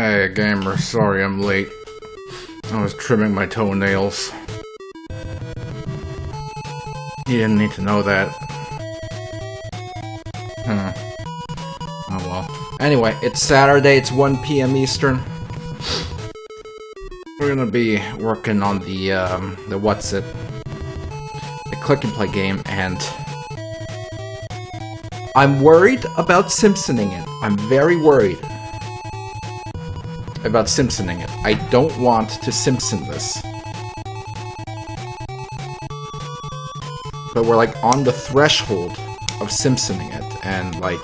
Hey, gamer, sorry I'm late. I was trimming my toenails. You didn't need to know that. Oh well. Anyway, it's Saturday, it's 1 PM Eastern. We're gonna be working on the Click and Play game, and I'm worried about Simpsoning it. I'm very worried about Simpsoning it. I don't want to Simpson this. But we're like on the threshold of Simpsoning it, and like,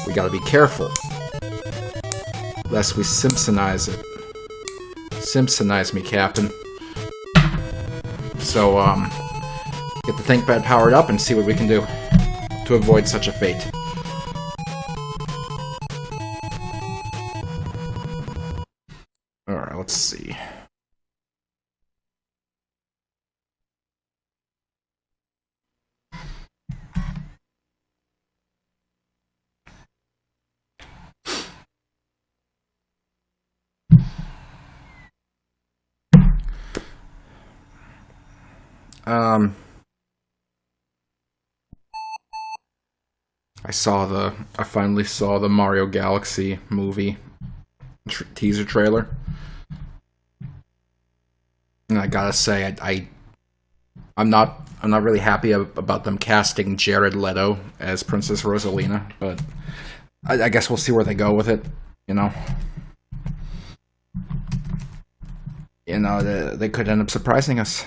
we gotta be careful lest we Simpsonize it. Simpsonize me, Captain. So, get the ThinkPad powered up and see what we can do to avoid such a fate. Alright, let's see. I finally saw the Mario Galaxy movie teaser trailer. And I gotta say, I'm not really happy about them casting Jared Leto as Princess Rosalina, but I guess we'll see where they go with it, you know. You know, they could end up surprising us.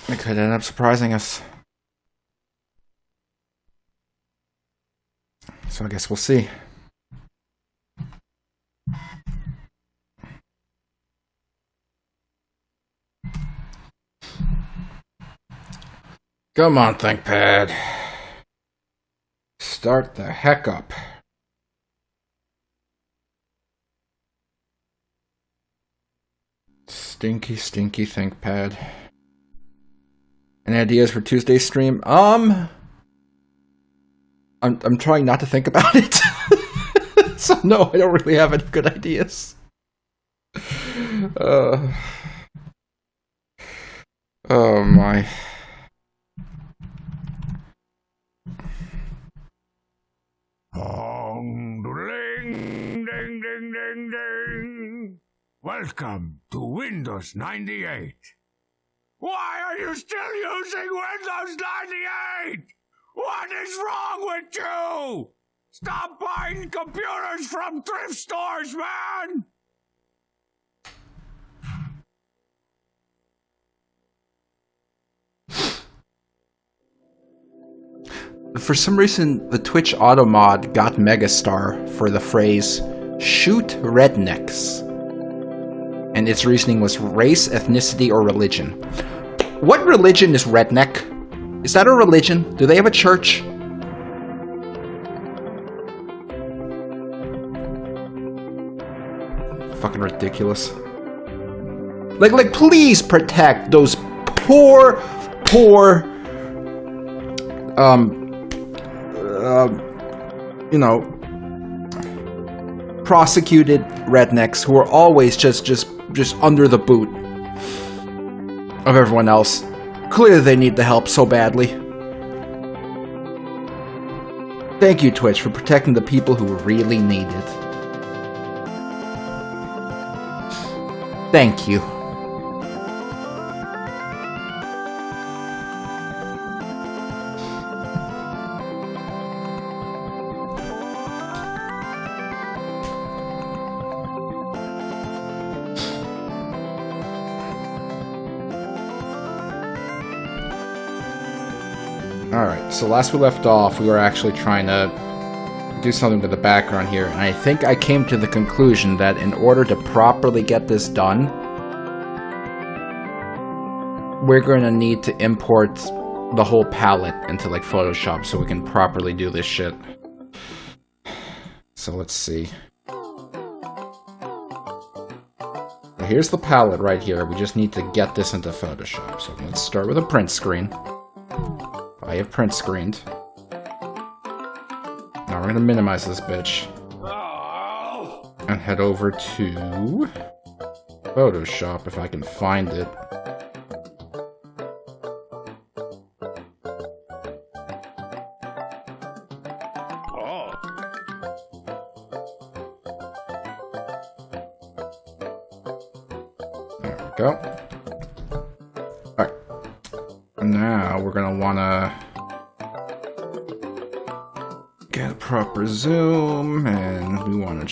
They could end up surprising us. So I guess we'll see. Come on, ThinkPad. Start the heck up. Stinky, stinky ThinkPad. Any ideas for Tuesday's stream? I'm trying not to think about it. So no, I don't really have any good ideas. Oh my. Ding, ding, ding, ding, ding. Welcome to Windows 98. Why are you still using Windows 98? What is wrong with you? Stop buying computers from thrift stores, man! For some reason, the Twitch auto mod got Megastar for the phrase, shoot rednecks. And its reasoning was race, ethnicity, or religion. What religion is redneck? Is that a religion? Do they have a church? Fucking ridiculous. Like, please protect those poor, you know, prosecuted rednecks who are always just under the boot of everyone else. Clearly they need the help so badly. Thank you, Twitch, for protecting the people who really need it. Thank you. Alright, so last we left off, we were actually trying to do something to the background here, and I think I came to the conclusion that in order to properly get this done, we're going to need to import the whole palette into, like, Photoshop so we can properly do this shit. So let's see. Here's the palette right here. We just need to get this into Photoshop. So let's start with a print screen. I have print screened. Now we're gonna minimize this bitch. And head over to Photoshop if I can find it. There we go. Alright. Now we're gonna wanna get a proper zoom, and we wanna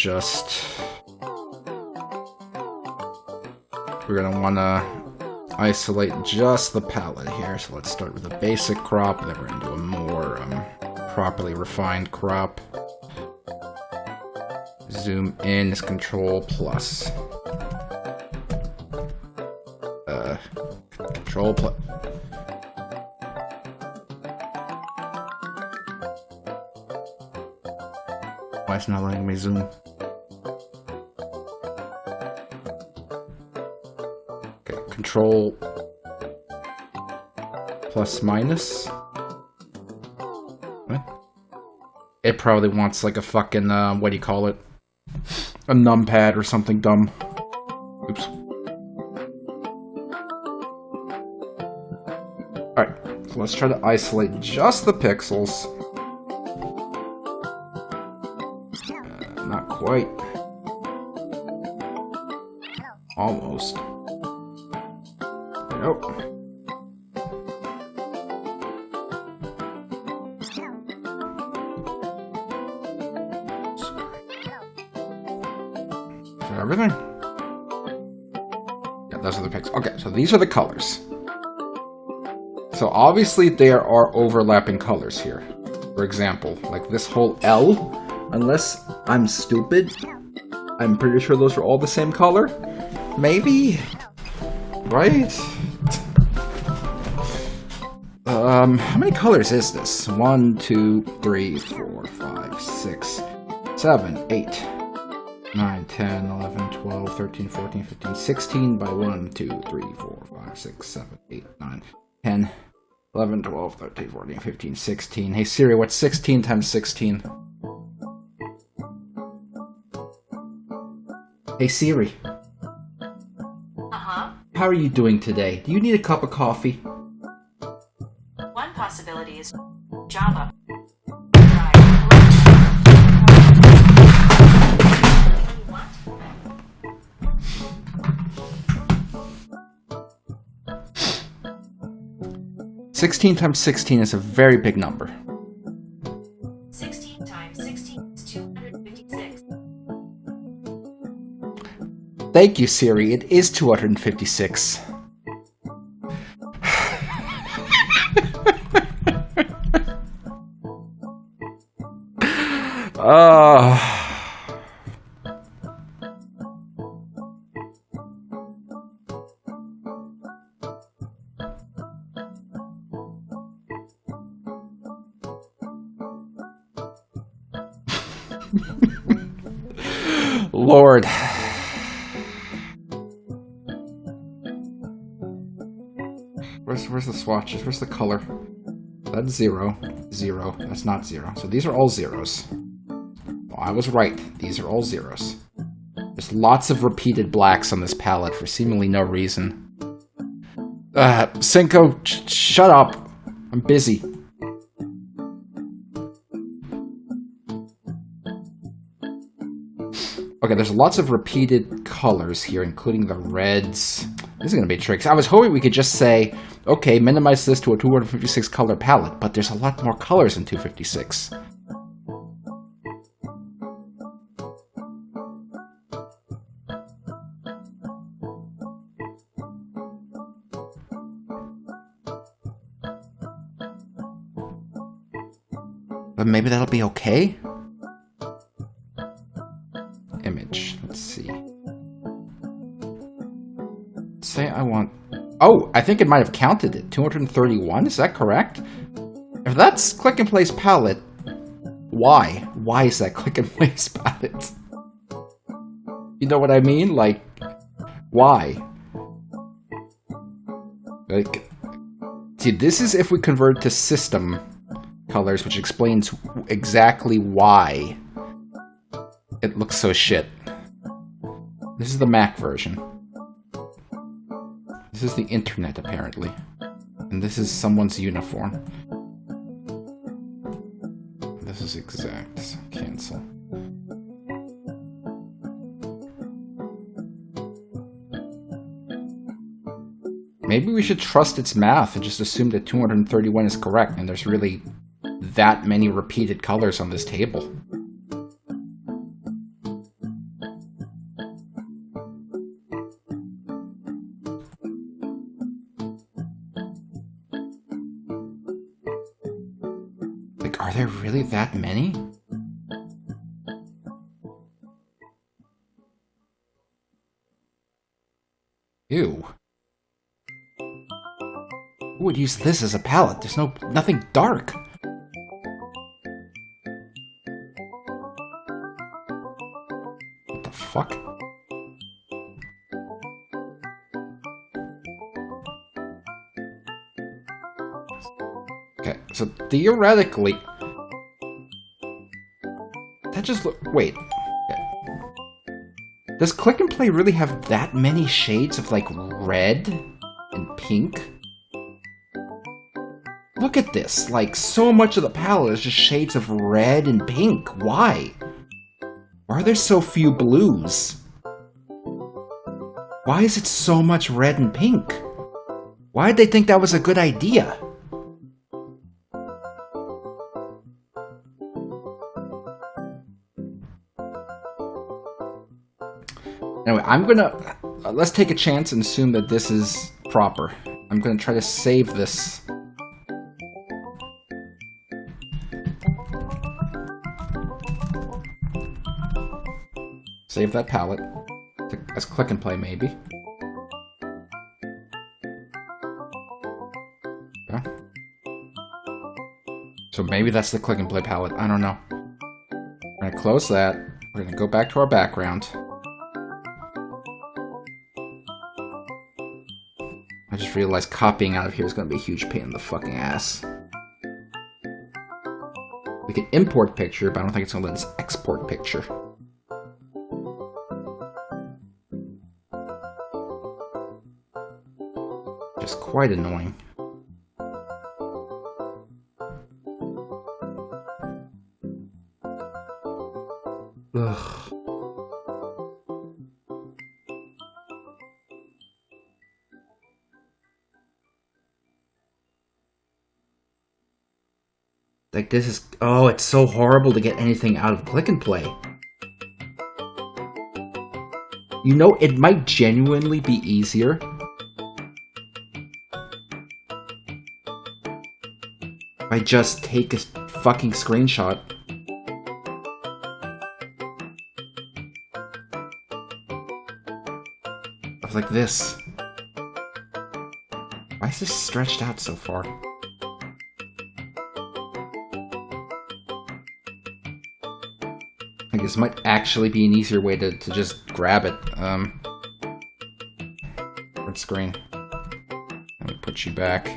we're gonna wanna isolate just the palette here. So let's start with a basic crop, then we're gonna do a more properly refined crop. Zoom in is Control plus. Control plus. Why is it not letting me zoom? Okay, Control plus minus. What? It probably wants like a fucking what do you call it? A numpad or something dumb. Oops. Alright, so let's try to isolate just the pixels. Not quite. Almost. Nope. Everything? Yeah, those are the pixels. Okay, so these are the colors. So obviously there are overlapping colors here. For example, like this whole L, unless I'm stupid, I'm pretty sure those are all the same color. Maybe? Right? How many colors is this? 1, 2, 3, 4, 5, 6, 7, 8. 9, 10, 11, 12, 13, 14, 15, 16 by 1, 2, 3, 4, 5, 6, 7, 8, 9, 10, 11, 12, 13, 14, 15, 16. Hey Siri, what's 16 times 16? Hey Siri. Uh-huh. How are you doing today? Do you need a cup of coffee? One possibility is Java. 16 times 16 is a very big number. 16 times 16 is 256. Thank you, Siri. It is 256. Lord. Where's the swatches? Where's the color? That's 0. 0. That's not 0. So these are all zeros. Well, I was right. These are all zeros. There's lots of repeated blacks on this palette for seemingly no reason. Cinco, shut up. I'm busy. Okay, there's lots of repeated colors here, including the reds. This is going to be tricky. I was hoping we could just say, okay, minimize this to a 256 color palette, but there's a lot more colors in 256. But maybe that'll be okay? Image. Let's see. Say I want... Oh, I think it might have counted it. 231? Is that correct? If that's click and place palette, why? Why is that click and place palette? You know what I mean? Like, why? Like, see, this is if we convert to system colors, which explains exactly why it looks so shit. This is the Mac version. This is the internet, apparently. And this is someone's uniform. This is exact. Cancel. Maybe we should trust its math and just assume that 231 is correct, and there's really that many repeated colors on this table. Like, are there really that many? Ew. Who would use this as a palette? There's nothing dark. What the fuck? Okay, so theoretically... That just look... Wait. Okay. Does Click and Play really have that many shades of, like, red and pink? Look at this, like, so much of the palette is just shades of red and pink. Why? Why are there so few blues? Why is it so much red and pink? Why did they think that was a good idea? Anyway, I'm gonna... let's take a chance and assume that this is proper. I'm gonna try to save this. Save that palette. As Click and Play, maybe. Yeah. So maybe that's the Click and Play palette. I don't know. We're gonna close that. We're gonna go back to our background. I just realized copying out of here is gonna be a huge pain in the fucking ass. We can import picture, but I don't think it's gonna let us export picture. Just quite annoying. Ugh. Like, this is... Oh, it's so horrible to get anything out of Click and Play. You know, it might genuinely be easier if I just take a fucking screenshot. Of like this. Why is this stretched out so far? I guess this might actually be an easier way to just grab it. Red screen. Let me put you back.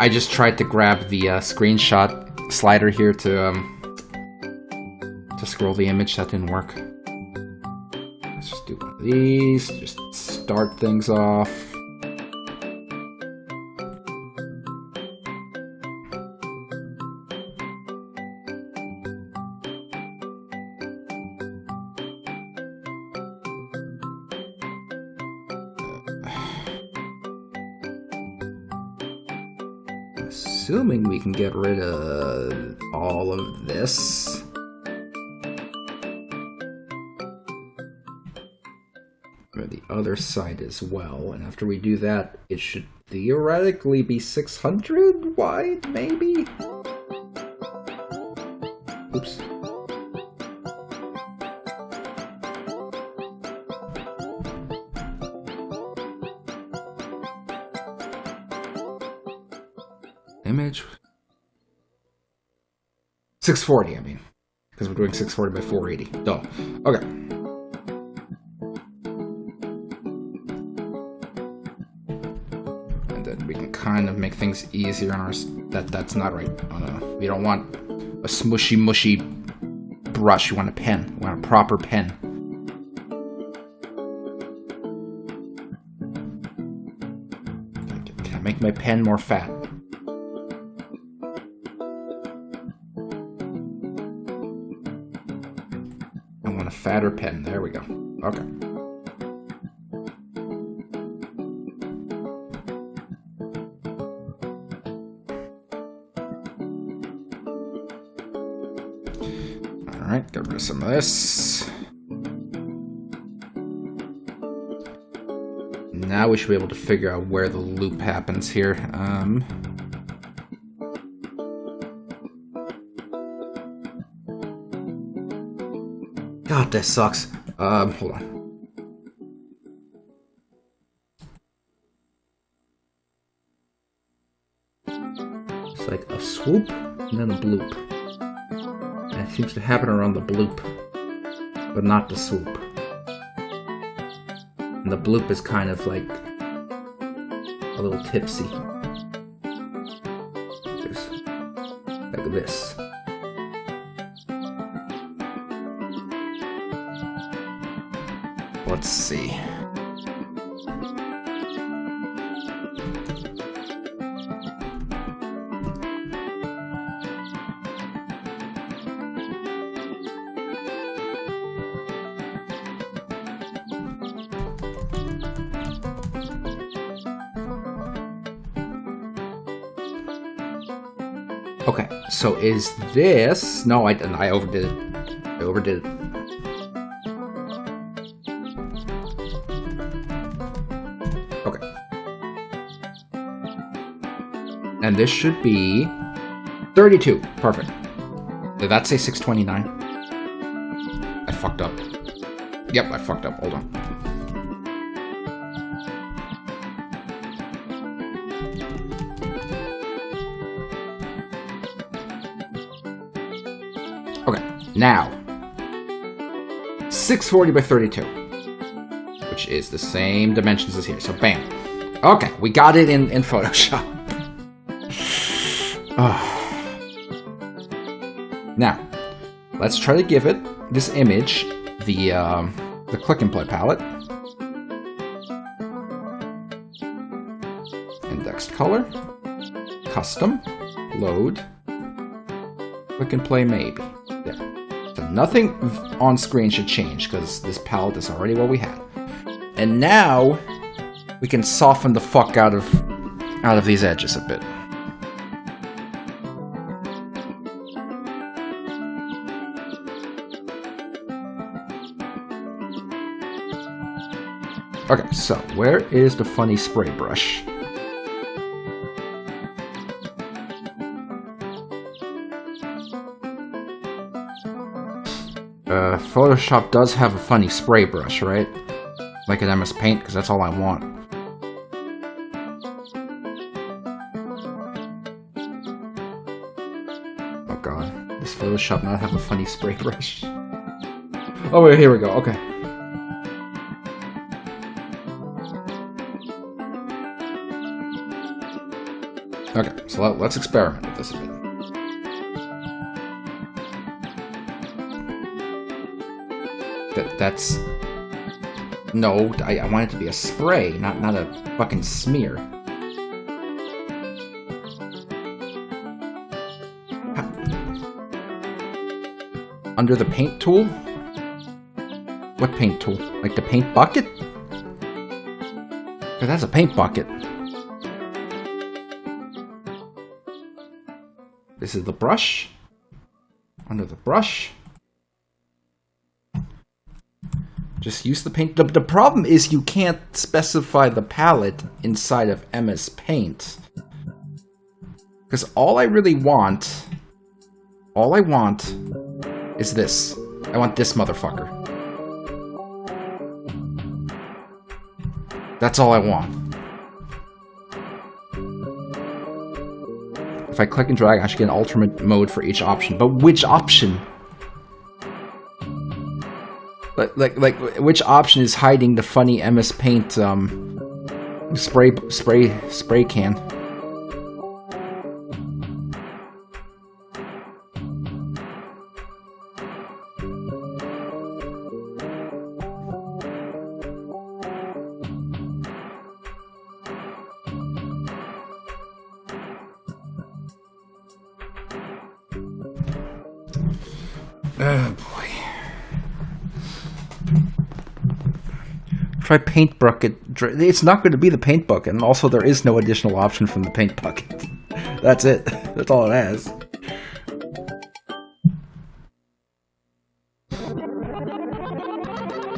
I just tried to grab the screenshot slider here to scroll the image. That didn't work. Let's just do one of these. Just start things off. Assuming we can get rid of all of this. Or the other side as well. And after we do that, it should theoretically be 600 wide, maybe? Oops. Image. 640, I mean. Because we're doing 640 by 480. Duh. Okay. And then we can kind of make things easier on our... That's not right. Oh, no. We don't want a smushy, mushy brush. You want a pen. You want a proper pen. Can I make my pen more fat? A fatter pen. There we go. Okay. Alright, get rid of some of this. Now we should be able to figure out where the loop happens here. God, this sucks. Hold on. It's like a swoop and then a bloop. And it seems to happen around the bloop, but not the swoop. And the bloop is kind of like a little tipsy. Just like this. Let's see. Okay, so is this... No, I didn't. I overdid it. I overdid it. And this should be 32. Perfect. Did that say 629? I fucked up. Yep, I fucked up. Hold on. Okay, now 640 by 32, which is the same dimensions as here. So bam. Okay, we got it in Photoshop. Now, let's try to give it this image the Klik and Play palette. Indexed color, custom, load, Klik and Play maybe. There. So nothing on screen should change because this palette is already what we had. And now we can soften the fuck out of these edges a bit. Okay, so where is the funny spray brush? Photoshop does have a funny spray brush, right? Like an MS Paint, because that's all I want. Oh god, does Photoshop not have a funny spray brush? Oh wait, here we go, okay. Okay, so let's experiment with this a bit. That's... No, I want it to be a spray, not a fucking smear. Under the paint tool? What paint tool? Like the paint bucket? Because that's a paint bucket. This is the brush. Under the brush. Just use the paint. The problem is you can't specify the palette inside of MS Paint. Because all I want is this. I want this motherfucker. That's all I want. If I click and drag, I should get an alternate mode for each option. But which option? Like, which option is hiding the funny MS Paint spray can? Oh boy. Try paint bucket. It's not going to be the paint bucket, and also there is no additional option from the paint bucket. That's it. That's all it has.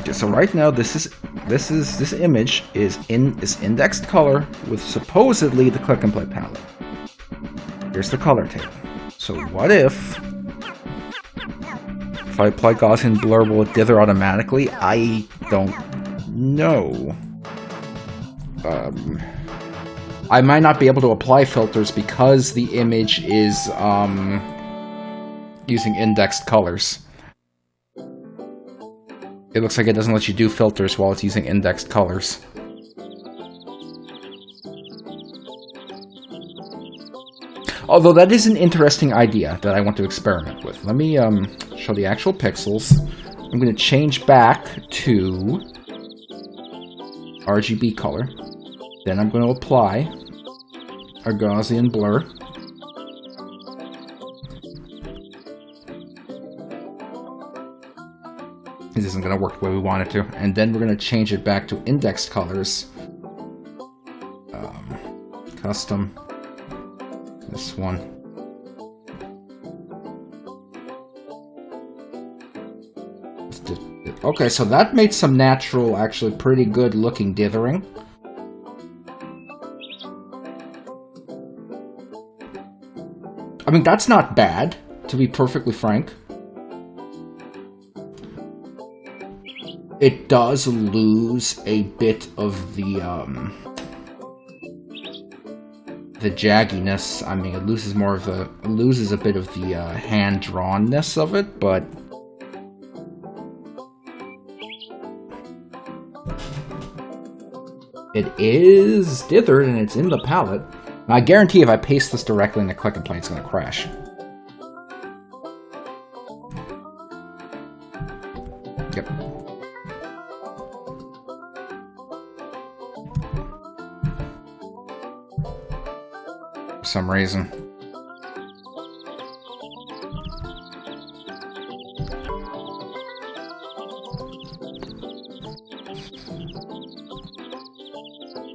Okay, so right now this image is indexed color with supposedly the click and play palette. Here's the color table. So what if I apply Gaussian blur, will it dither automatically? I don't know. I might not be able to apply filters because the image is using indexed colors. It looks like it doesn't let you do filters while it's using indexed colors. Although that is an interesting idea that I want to experiment with. Let me show the actual pixels. I'm going to change back to RGB color. Then I'm going to apply our Gaussian blur. This isn't going to work the way we want it to. And then we're going to change it back to indexed colors. Custom. This one. Okay, so that made some natural, actually pretty good looking dithering. I mean, that's not bad, to be perfectly frank. It does lose a bit of the jagginess. I mean, it loses more of the, it loses a bit of the hand-drawnness of it, but it is dithered and it's in the palette. Now, I guarantee if I paste this directly in the click and play, it's going to crash. Yep. For some reason.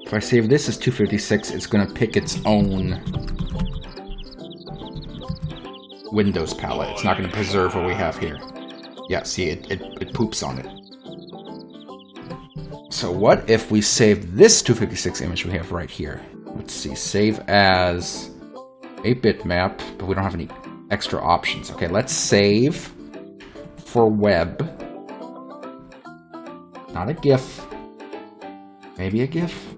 If I save this as 256, it's going to pick its own Windows palette. It's not going to preserve what we have here. Yeah, see, it poops on it. So what if we save this 256 image we have right here? Let's see, save as a bitmap, but we don't have any extra options. Okay, let's save for web. Not a GIF. Maybe a GIF?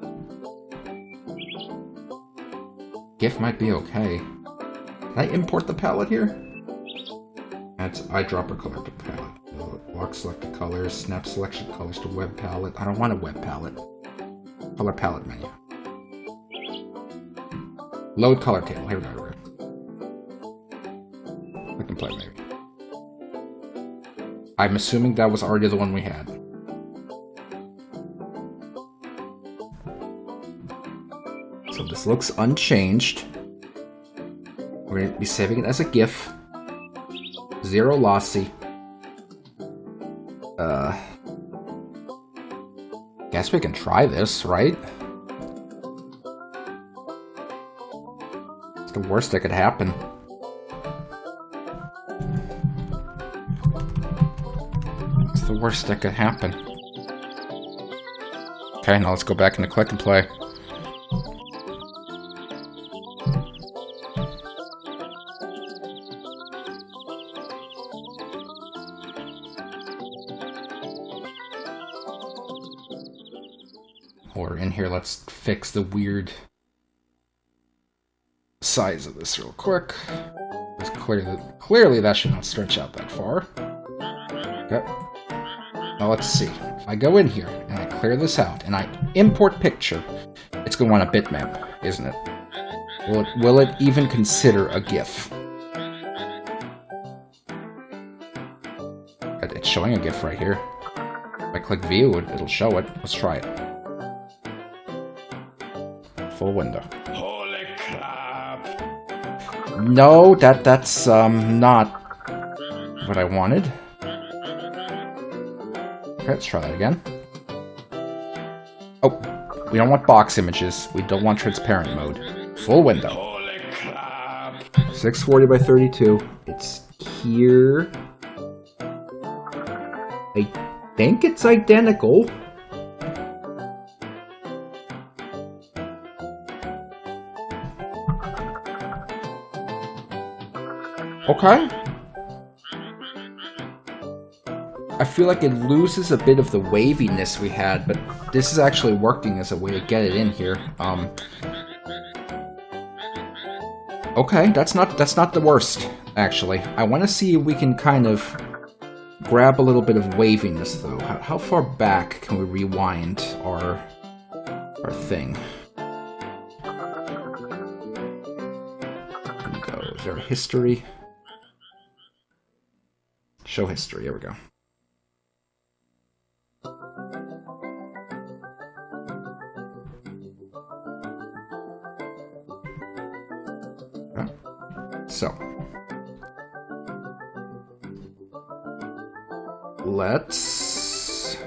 GIF might be okay. Can I import the palette here? That's eyedropper color to palette. Lock selected colors, snap selection colors to web palette. I don't want a web palette. Color palette menu. Load color table. Here we go. Click and play maybe. I'm assuming that was already the one we had. So this looks unchanged. We're going to be saving it as a GIF. Zero lossy. Guess we can try this, right? It's the worst that could happen. It's the worst that could happen. Okay, now let's go back into click and play. Or in here, let's fix the weird size of this real quick. Clearly that should not stretch out that far. Okay. Now let's see. If I go in here and I clear this out and I import picture, it's going to want a bitmap, isn't it? Will it even consider a GIF? It's showing a GIF right here. If I click view, it'll show it. Let's try it. Full window. Holy crap! No, that's not what I wanted. Okay, let's try that again. Oh, we don't want box images. We don't want transparent mode. Full window. Holy crap! 640 by 32. It's here. I think it's identical. Okay. I feel like it loses a bit of the waviness we had, but this is actually working as a way to get it in here. Okay, that's not the worst, actually. I want to see if we can kind of grab a little bit of waviness, though. How far back can we rewind our thing? There we go. Is there a history? Show history. Here we go. Okay. So. Let's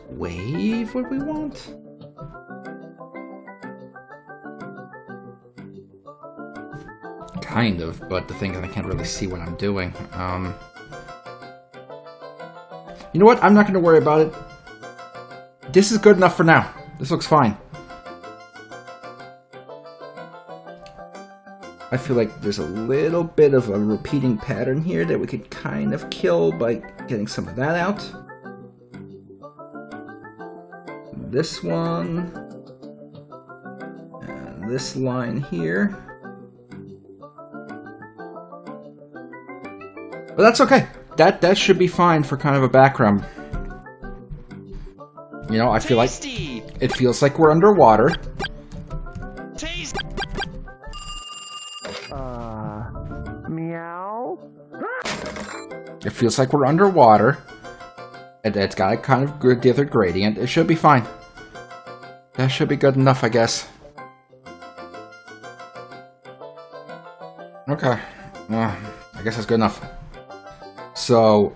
wave what we want. Kind of, but the thing is I can't really see what I'm doing. You know what? I'm not going to worry about it. This is good enough for now. This looks fine. I feel like there's a little bit of a repeating pattern here that we could kind of kill by getting some of that out. This one. And this line here. But that's okay. That should be fine for kind of a background. You know, I feel like it feels like we're underwater. Meow. It feels like we're underwater. It's got a kind of good dither gradient. It should be fine. That should be good enough, I guess. Okay. I guess that's good enough. So,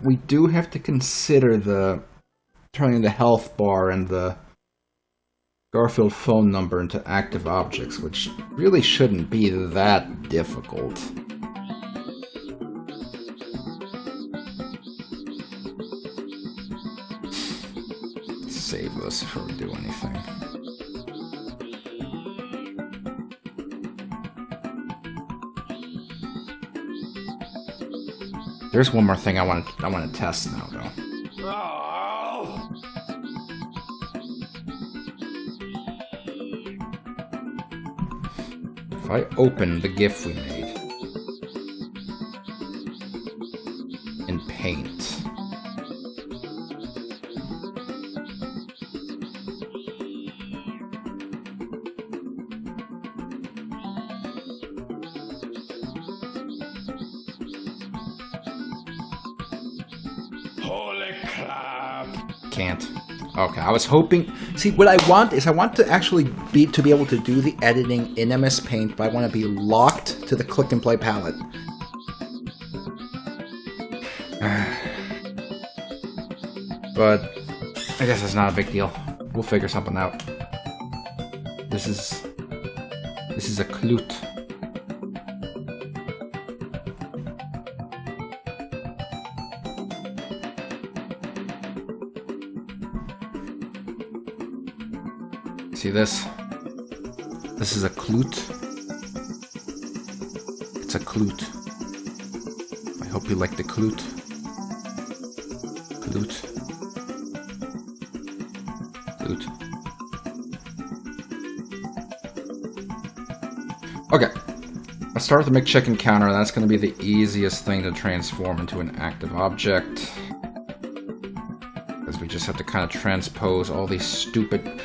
we do have to consider the turning the health bar and the Garfield phone number into active objects, which really shouldn't be that difficult. Save this before we do anything. There's one more thing I want to test now, though. Oh. If I open the GIF we made in Paint, Holy crap! can't. Okay, I was hoping. See, what I want is I want to actually be able to do the editing in MS Paint, but I want to be locked to the click and play palette. But I guess that's not a big deal. We'll figure something out. This is a klute. See this? This is a klute. It's a klute. I hope you like the klute. Klute. shoot. Okay. Let's start with the McChicken counter. That's going to be the easiest thing to transform into an active object. Because we just have to kind of transpose all these stupid...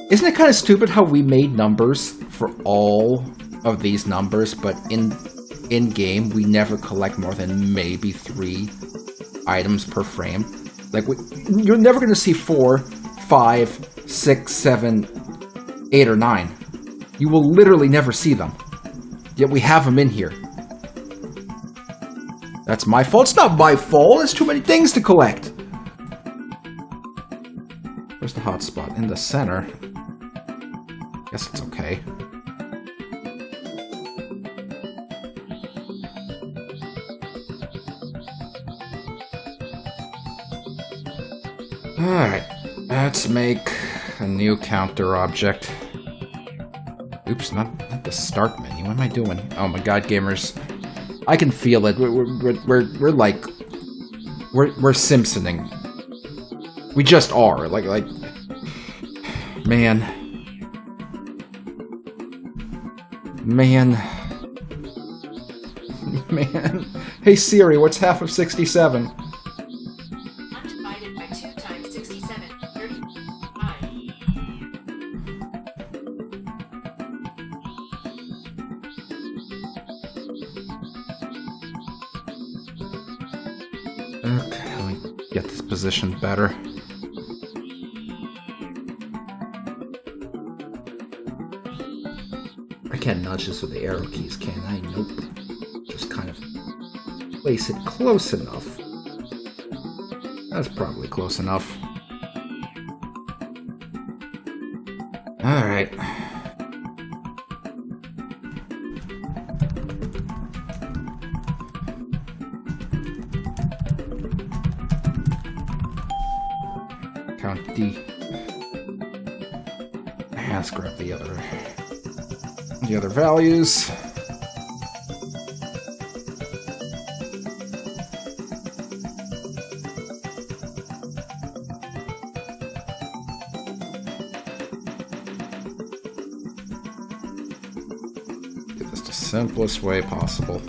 Isn't it kind of stupid how we made numbers for all of these numbers, but in-game we never collect more than maybe 3 items per frame? Like, you're never going to see 4, 5, 6, 7, 8, or 9. You will literally never see them. Yet we have them in here. That's my fault. It's not my fault. There's too many things to collect. Where's the hotspot? In the center. Guess it's okay. Alright. Let's make a new counter object. Oops, not the start menu. What am I doing? Oh my god, gamers. I can feel it. We're like... We're Simpsoning. We just are. Like... Man. Man. Man. Hey Siri, what's half of 67? 1 divided by 2 times 67, 35. Okay, let me get this positioned better. I can't nudge this with the arrow keys, can I? Nope. Just kind of place it close enough. That's probably close enough. Alright. Count D. Let's grab the other values. Get this the simplest way possible.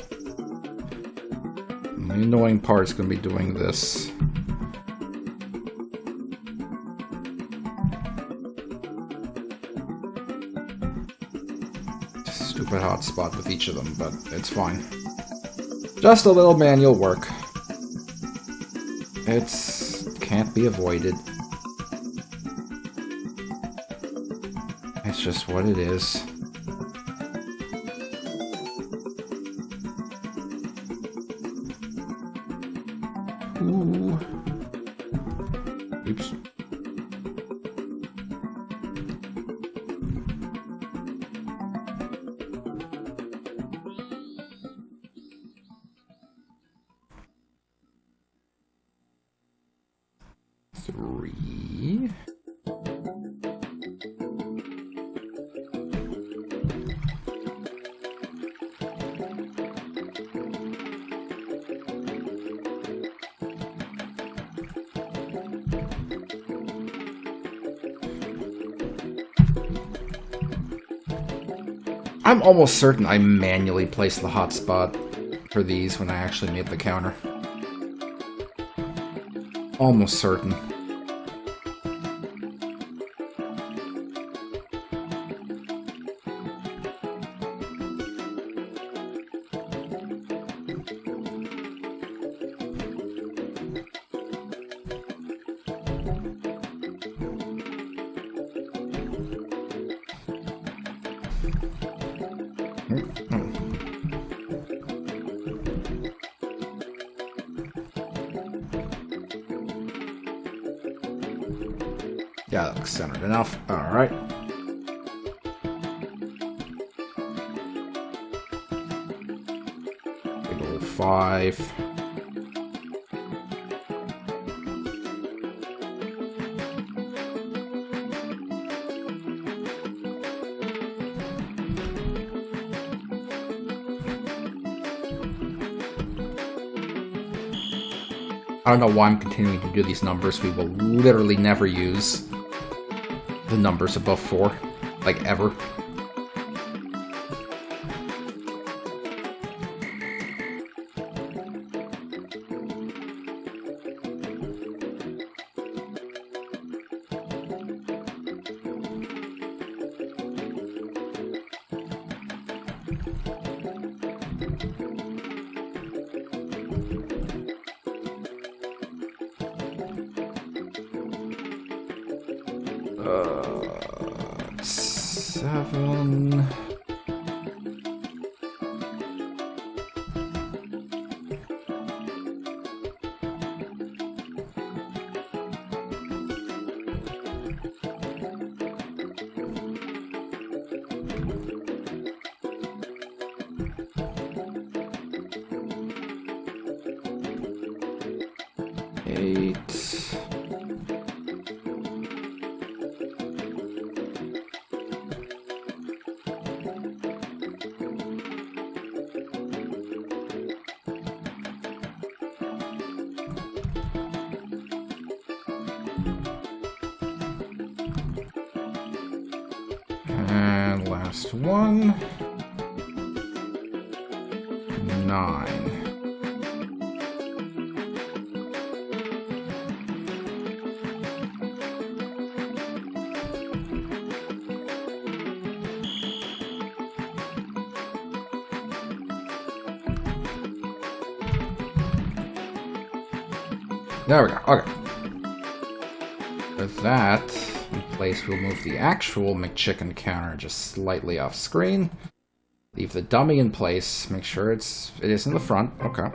And the annoying part is going to be doing this. Stupid hotspot with each of them, but it's fine. Just a little manual work. It's can't be avoided. It's just what it is. Ooh. Oops. Three. I'm almost certain I manually placed the hotspot for these when I actually made the counter. Almost certain. Yeah, that looks centered enough. Alright. Big old 5. I don't know why I'm continuing to do these numbers we will literally never use. the numbers above 4, like ever. Seven. Eight. And last one. 9. There we go. Okay. With that in place, we'll move the actual McChicken counter just slightly off screen. Leave the dummy in place. Make sure it is in the front. Okay.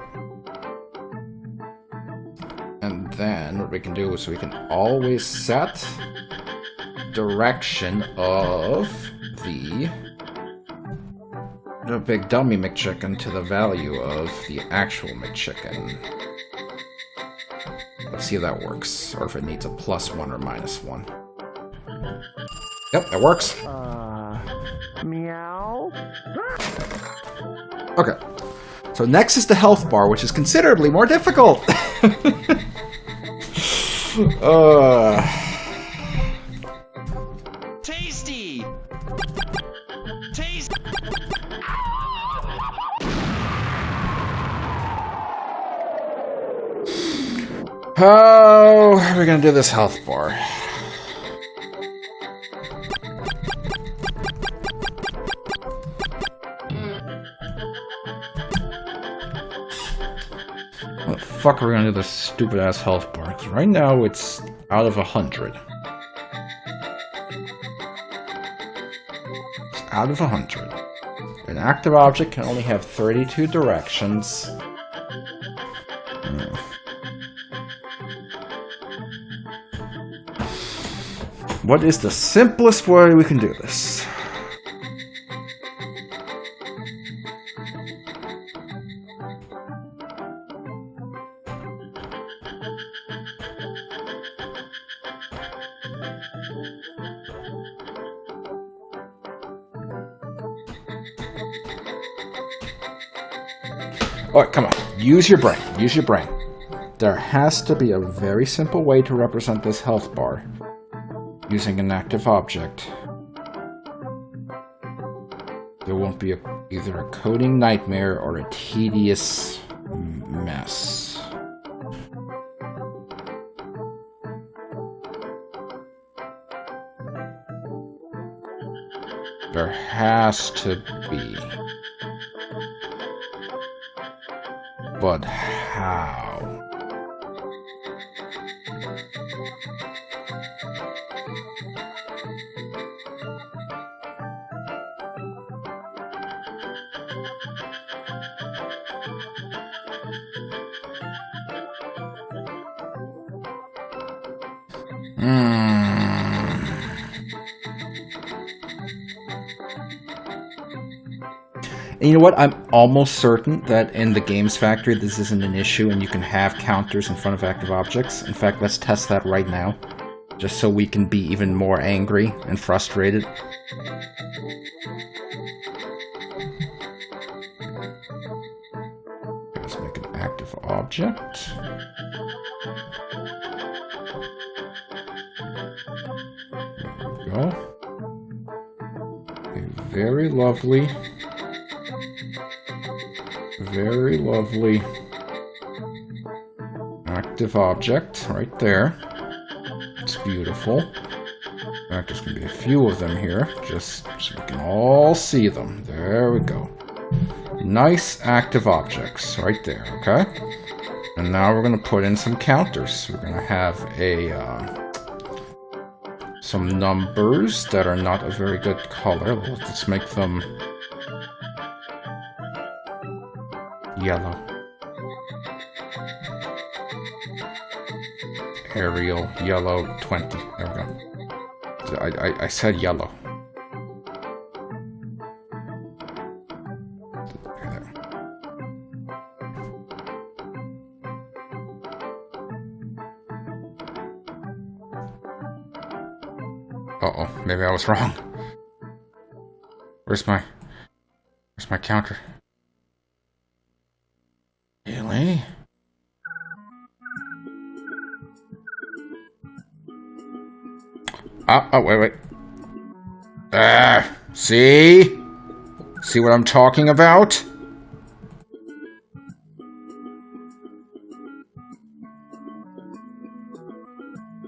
And then what we can do is we can always set direction of the big dummy McChicken to the value of the actual McChicken. Let's see if that works, or if it needs a +1 or -1. Yep, that works. Meow. Okay. So next is the health bar, which is considerably more difficult. Tasty. Tasty. How are we gonna do this health bar? How the fuck are we gonna do this stupid ass health bar? 'Cause right now it's out of 100. It's out of 100. An active object can only have 32 directions. What is the simplest way we can do this? Alright, come on. Use your brain. Use your brain. There has to be a very simple way to represent this health bar using an active object. There won't be either a coding nightmare or a tedious mess. There has to be. But how? And you know what? I'm almost certain that in the games factory this isn't an issue and you can have counters in front of active objects. In fact, let's test that right now, just so we can be even more angry and frustrated. Let's make an active object. There we Very lovely. Very lovely. Active object right there. It's beautiful. In fact, there's going to be a few of them here, just so we can all see them. There we go. Nice active objects right there, okay? And now we're going to put in some counters. We're going to have some numbers that are not a very good color. Let's make them yellow. Arial yellow 20. There we go. I said yellow. There. Uh-oh, maybe I was wrong. Where's my counter? Really? Oh, wait. See? See what I'm talking about?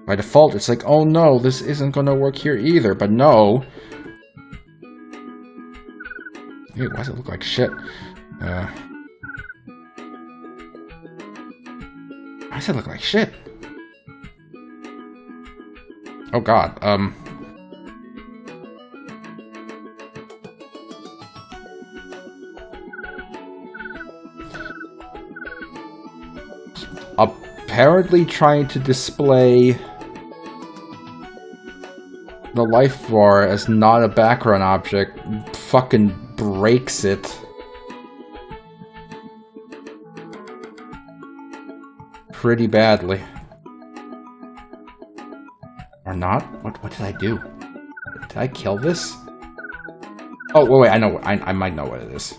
By default, it's like, oh no, this isn't gonna work here either, but no. Ew, why does it look like shit? Why does it look like shit? Oh god, apparently trying to display the life bar as not a background object fucking breaks it. Pretty badly. Or not? What did I do? Did I kill this? Oh, wait, I know. I might know what it is.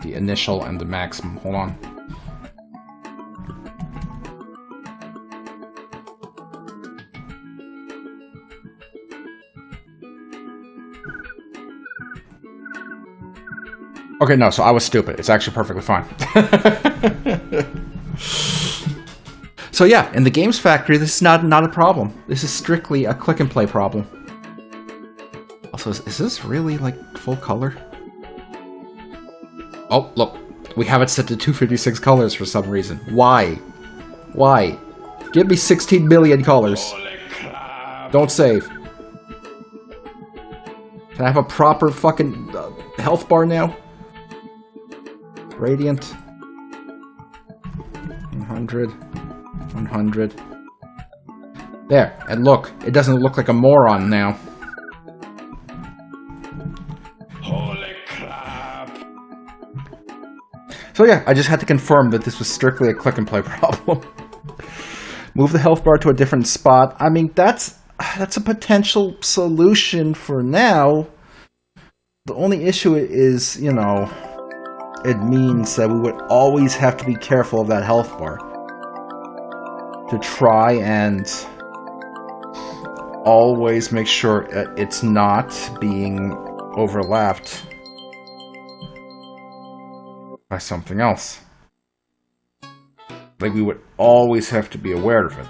The initial and the maximum. Hold on. Okay, no, so I was stupid. It's actually perfectly fine. So yeah, in the Games Factory, this is not a problem. This is strictly a click and play problem. Also, is this really, like, full color? Oh, look. We have it set to 256 colors for some reason. Why? Why? Give me 16 million colors. Don't save. Can I have a proper fucking health bar now? Radiant. 100. 100. There, and look, it doesn't look like a moron now. Holy crap! So yeah, I just had to confirm that this was strictly a click and play problem. Move the health bar to a different spot. I mean, that's a potential solution for now. The only issue is, you know, it means that we would always have to be careful of that health bar. To try and always make sure it's not being overlapped by something else. Like, we would always have to be aware of it.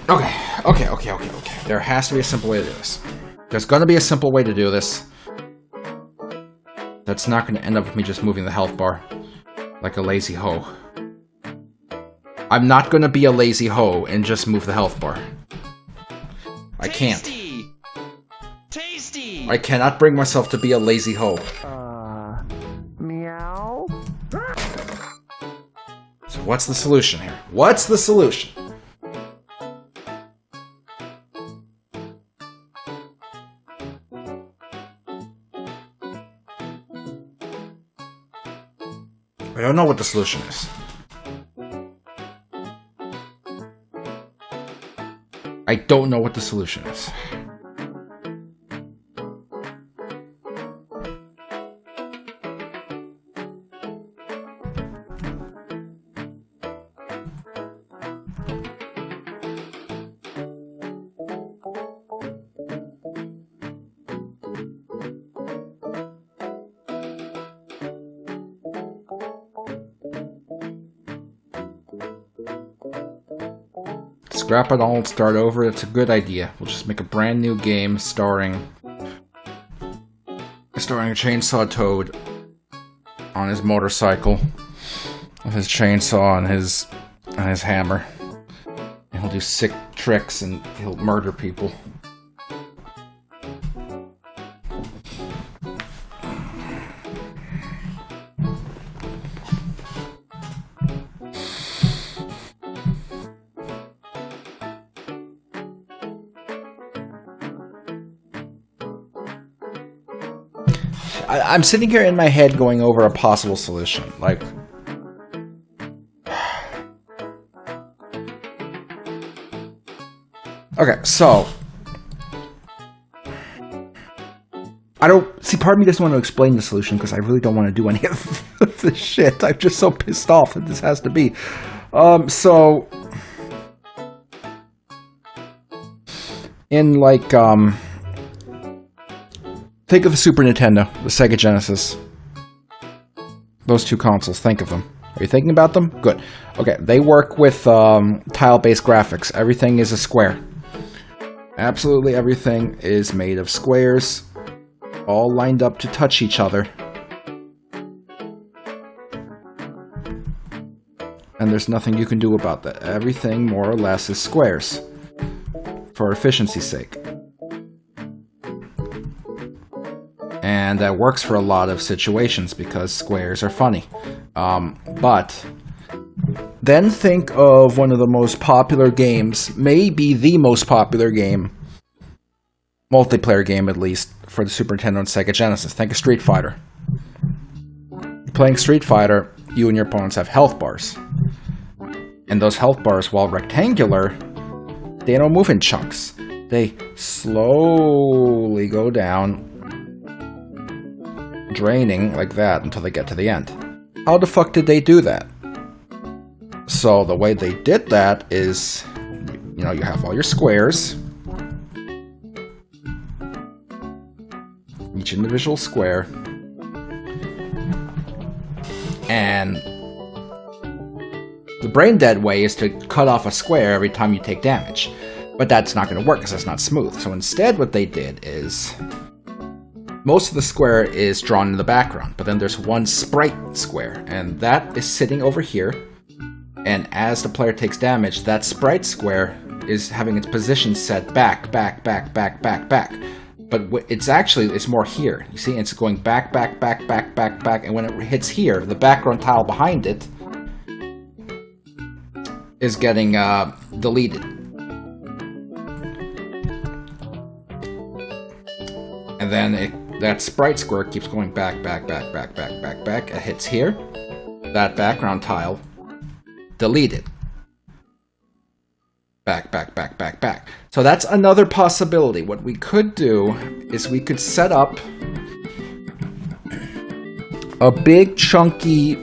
Okay. There has to be a simple way to do this. There's gonna be a simple way to do this. That's not gonna end up with me just moving the health bar like a lazy hoe. I'm not gonna be a lazy hoe and just move the health bar. I can't. Tasty! I cannot bring myself to be a lazy hoe. Meow? So what's the solution here? What's the solution? I don't know what the solution is. I don't know what the solution is. Scrap it all and start over. That's a good idea. We'll just make a brand new game starring a Chainsaw Toad on his motorcycle with his chainsaw and his hammer. And he'll do sick tricks and he'll murder people. I'm sitting here in my head going over a possible solution. Like, okay, so I don't see. Part of me doesn't want to explain the solution because I really don't want to do any of this shit. I'm just so pissed off that this has to be. So in like think of the Super Nintendo, the Sega Genesis. Those two consoles, think of them. Are you thinking about them? Good. Okay, they work with tile-based graphics. Everything is a square. Absolutely everything is made of squares, all lined up to touch each other. And there's nothing you can do about that. Everything, more or less, is squares, for efficiency's sake. And that works for a lot of situations because squares are funny. But then think of one of the most popular games, maybe the most popular game, multiplayer game at least, for the Super Nintendo and Sega Genesis. Think of Street Fighter. Playing Street Fighter, you and your opponents have health bars. And those health bars, while rectangular, they don't move in chunks. They slowly go down, draining like that until they get to the end. How the fuck did they do that? So the way they did that is, you know, you have all your squares, each individual square, and the brain dead way is to cut off a square every time you take damage. But that's not going to work because it's not smooth. So instead what they did is, most of the square is drawn in the background, but then there's one sprite square, and that is sitting over here, and as the player takes damage, that sprite square is having its position set back. But it's more here. You see, it's going back, and when it hits here, the background tile behind it is getting deleted. And then that sprite square keeps going back. It hits here. That background tile, deleted. Back. So that's another possibility. What we could do is we could set up a big chunky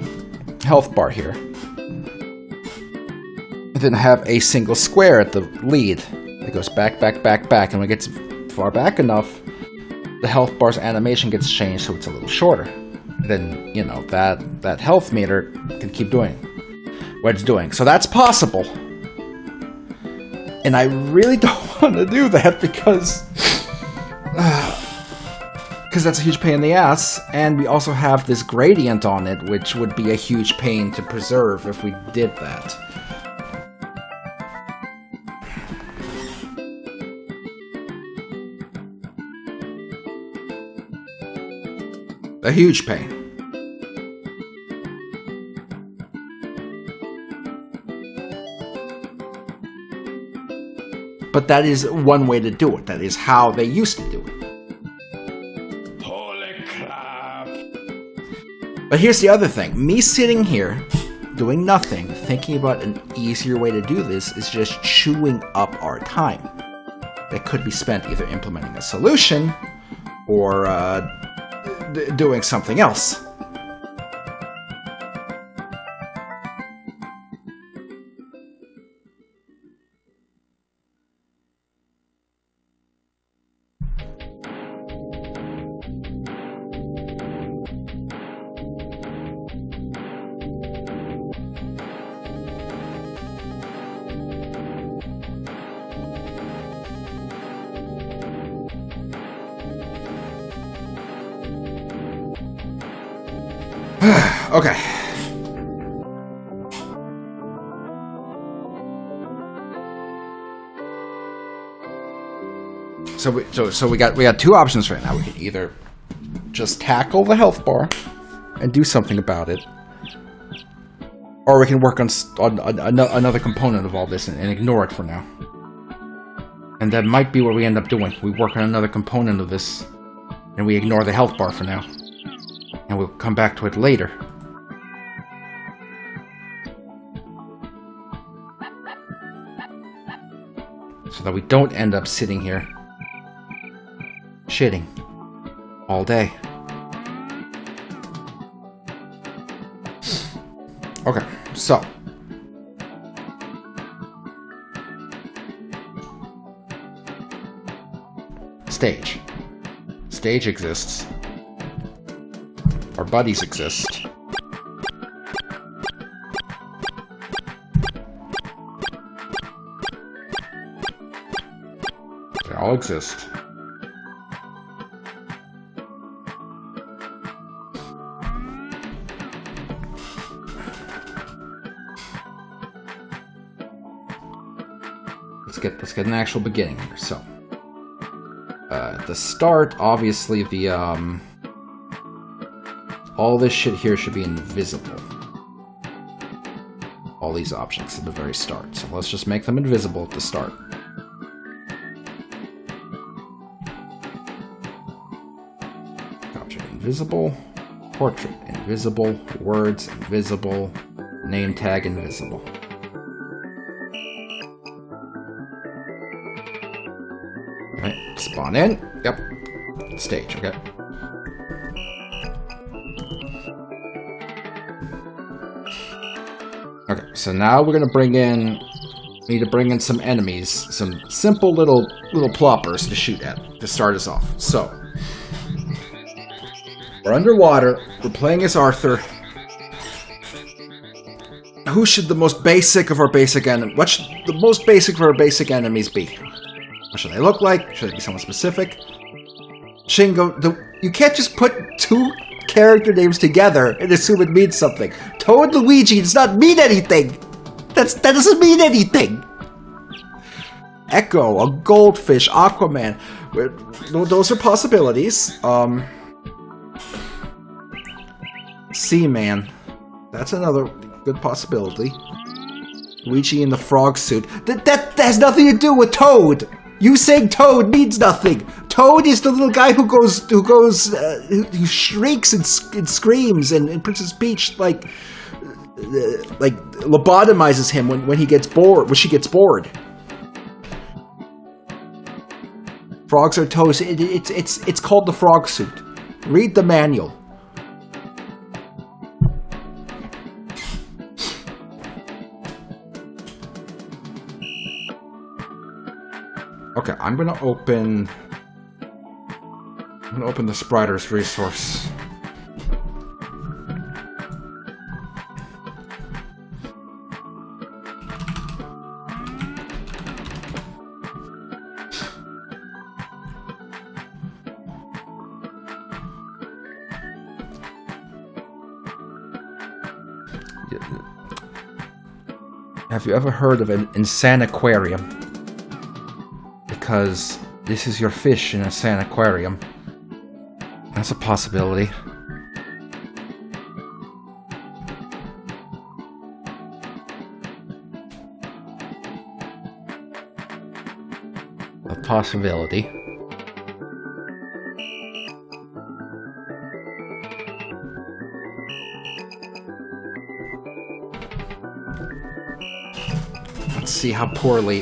health bar here. And then have a single square at the lead. It goes back. And when it gets far back enough, the health bar's animation gets changed so it's a little shorter. Then, you know, that health meter can keep doing what it's doing. So that's possible. And I really don't want to do that because that's a huge pain in the ass. And we also have this gradient on it, which would be a huge pain to preserve if we did that. A huge pain. But that is one way to do it. That is how they used to do it. Holy crap! But here's the other thing. Me sitting here, doing nothing, thinking about an easier way to do this is just chewing up our time. That could be spent either implementing a solution or doing something else. Okay. So we got two options right now. We can either just tackle the health bar and do something about it, or we can work on another component of all this and ignore it for now. And that might be what we end up doing. We work on another component of this, and we ignore the health bar for now, and we'll come back to it later. So that we don't end up sitting here shitting all day. Okay, so stage. Stage exists. Our buddies exist. They all exist. Let's get an actual beginning here. So, at the start, obviously the all this shit here should be invisible. All these objects at the very start. So let's just make them invisible at the start. Object invisible, portrait invisible, words invisible, name tag invisible. Right, spawn in. Yep. Stage, okay. Okay, so now we're gonna need to bring in some enemies, some simple little ploppers to shoot at to start us off. So we're underwater, we're playing as Arthur. Who should the most basic of our basic enemies? What should the most basic of our basic enemies be? What should they look like? Should it be someone specific? Shingo, you can't just put two character names together and assume it means something. Toad Luigi does not mean anything. That doesn't mean anything. Echo, a goldfish, Aquaman. Those are possibilities. Seaman. That's another good possibility. Luigi in the frog suit. That has nothing to do with Toad. You saying Toad means nothing. Toad is the little guy who shrieks and screams, and Princess Peach like lobotomizes him when he gets bored. When she gets bored. Frogs are toads. It's called the frog suit. Read the manual. Okay, I'm gonna open the Spriders resource. Have you ever heard of an Insaniquarium? Because this is your fish in a Insaniquarium. That's a possibility. A possibility. Let's see how poorly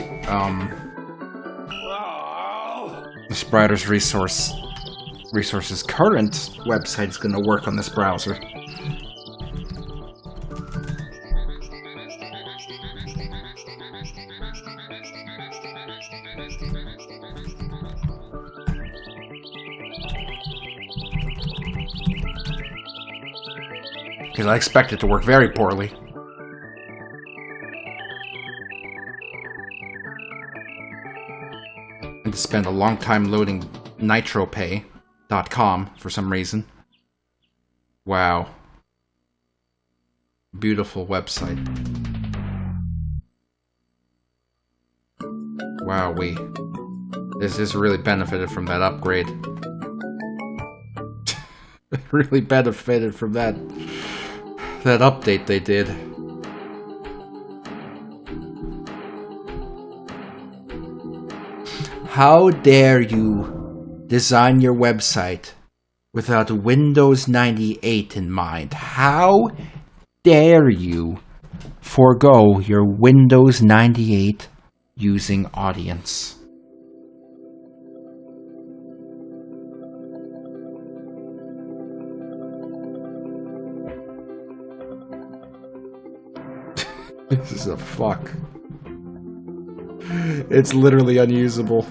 the Sprider's Resources current website is going to work on this browser. Because I expect it to work very poorly. And to spend a long time loading nitropay.com for some reason. Wow. Beautiful website. Wowee. This has really benefited from that upgrade. Really benefited from that update they did. How dare you design your website without Windows 98 in mind? How dare you forego your Windows 98 using audience? This is a fuck. It's literally unusable.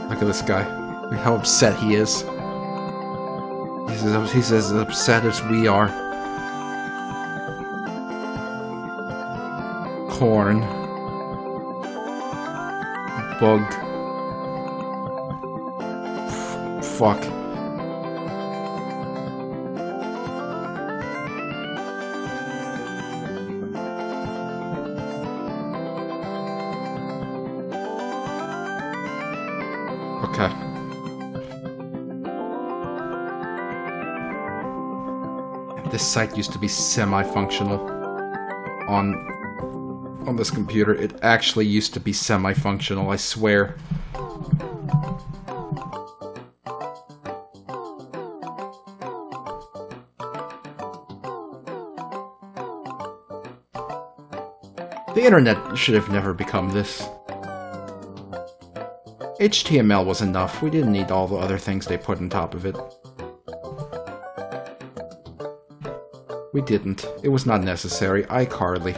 Look at this guy. Look how upset he is. He's as upset as we are. Corn. Bug. Fuck. Okay. This site used to be semi-functional on this computer. It actually used to be semi-functional, I swear. The internet should have never become this. HTML was enough. We didn't need all the other things they put on top of it. We didn't. It was not necessary. iCarly.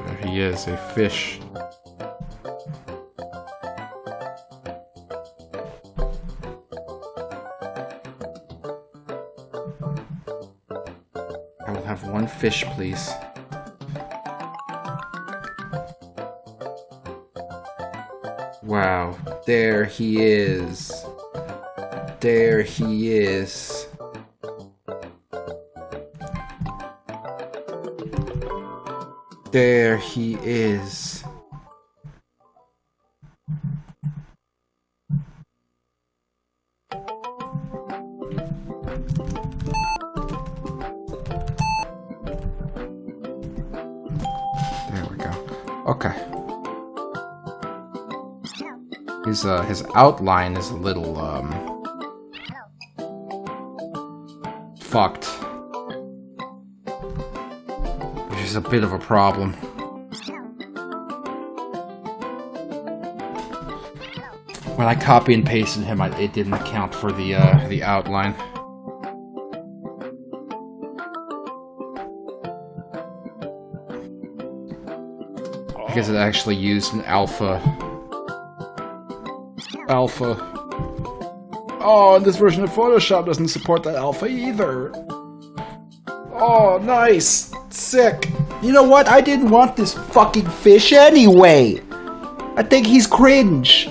There he is, a fish. I will have one fish, please. Wow, there he is. There he is. There he is. There we go. Okay. His outline is a little fucked. Which is a bit of a problem. When I copy and pasted him, it didn't account for the outline. Because it actually used an alpha. Oh, and this version of Photoshop doesn't support that alpha either. Oh, nice. Sick. You know what? I didn't want this fucking fish anyway. I think he's cringe.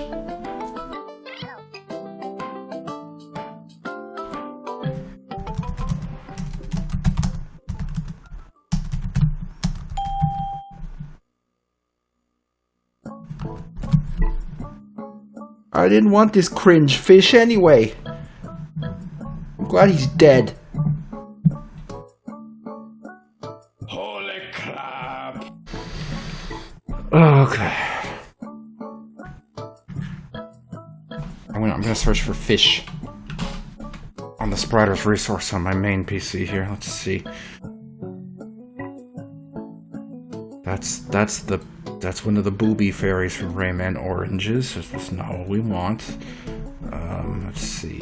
I didn't want this cringe fish anyway. I'm glad he's dead. Holy crap! Okay. I'm gonna search for fish on the Spiders resource on my main PC here. Let's see. That's one of the booby fairies from Rayman Oranges. That's not what we want. Let's see.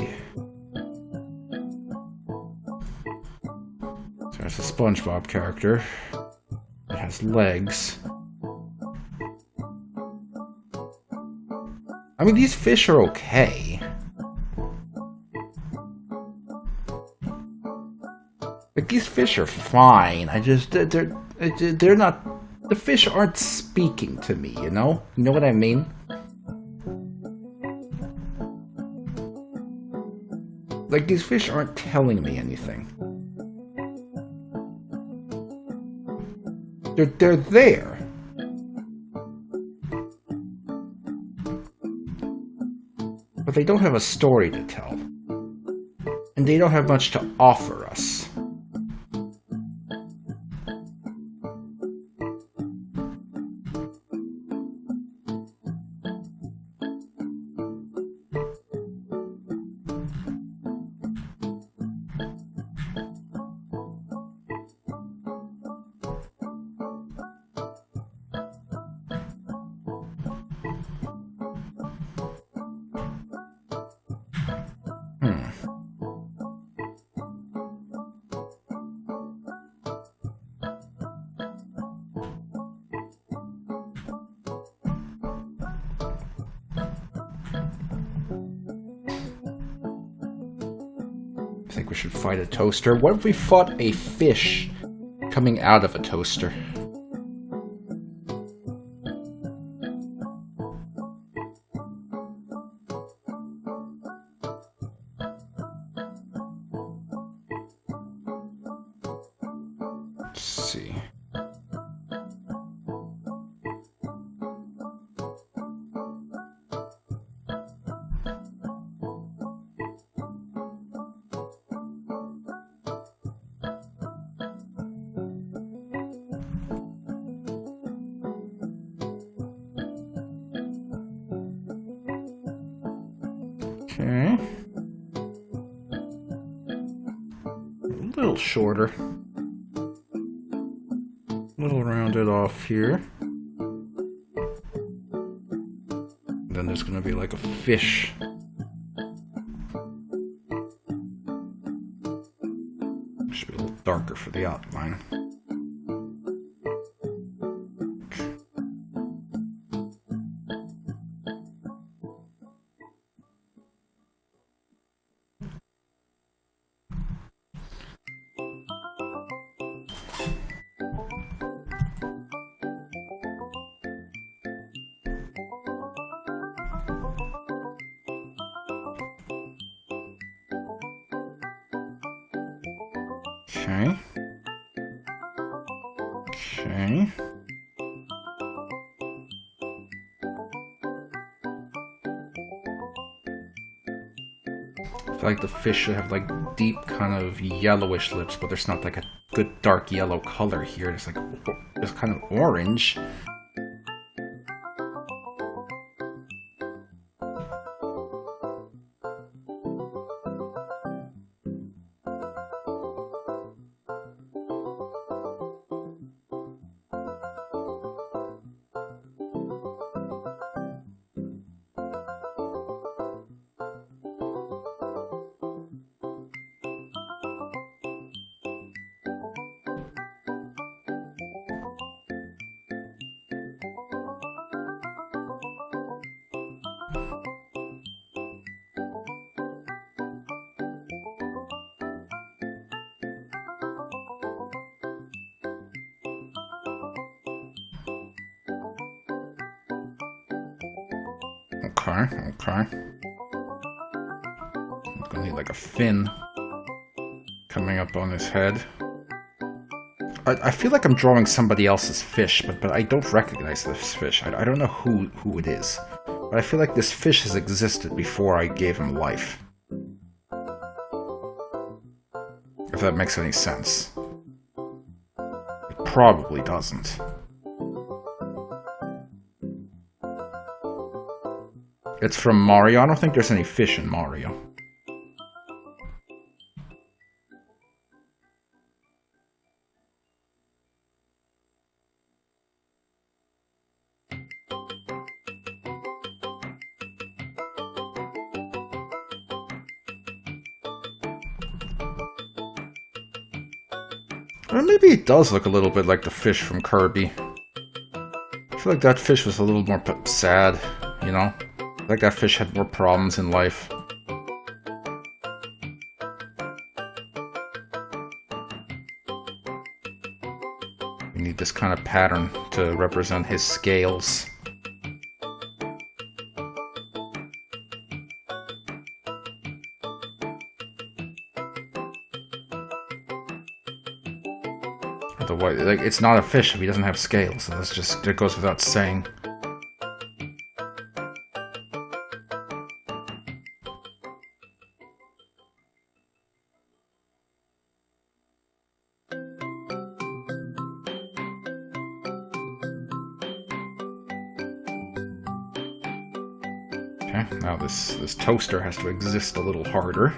So there's a SpongeBob character. It has legs. I mean, these fish are okay. Like, these fish are fine. I just they're not. The fish aren't speaking to me, you know? You know what I mean? Like, these fish aren't telling me anything. They're there. But they don't have a story to tell. And they don't have much to offer us. I think we should fight a toaster. What if we fought a fish coming out of a toaster? Let's see. Okay. A little shorter. A little rounded off here. And then there's gonna be like a fish. Should be a little darker for the outline. Okay. Okay. I feel like the fish should have like deep kind of yellowish lips, but there's not like a good dark yellow color here. It's like it's kind of orange. Okay, okay. I'm gonna need like a fin coming up on his head. I feel like I'm drawing somebody else's fish, but I don't recognize this fish. I don't know who it is. But I feel like this fish has existed before I gave him life. If that makes any sense. It probably doesn't. It's from Mario. I don't think there's any fish in Mario. Or maybe it does look a little bit like the fish from Kirby. I feel like that fish was a little more sad, you know? Like that fish had more problems in life. We need this kind of pattern to represent his scales. Like, it's not a fish if he doesn't have scales, so that's just, it goes without saying. Okay, now this toaster has to exist a little harder.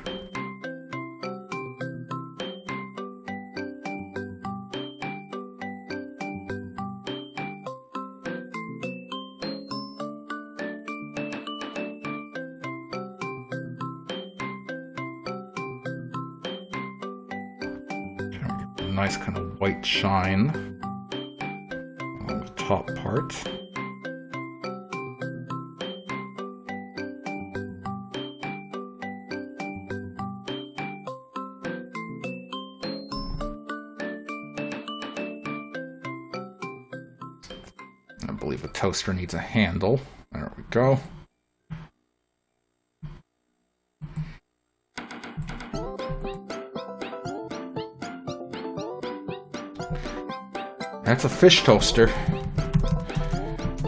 Nice kind of white shine on the top part. I believe the toaster needs a handle. There we go. That's a fish toaster.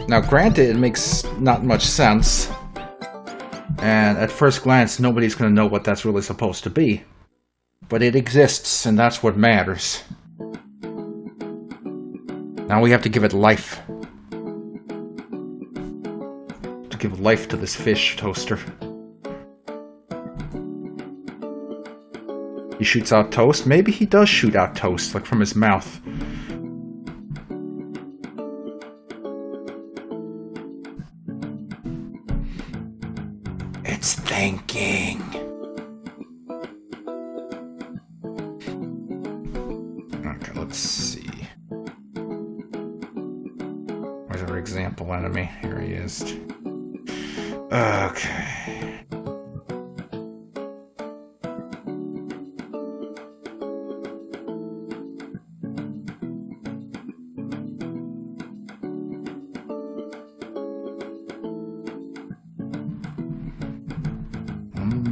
Now granted, it makes not much sense. And at first glance, nobody's going to know what that's really supposed to be. But it exists, and that's what matters. Now we have to give it life. To give life to this fish toaster. He shoots out toast? Maybe he does shoot out toast, like from his mouth. It's thinking. Okay, let's see. Where's our example enemy? Here he is. Okay.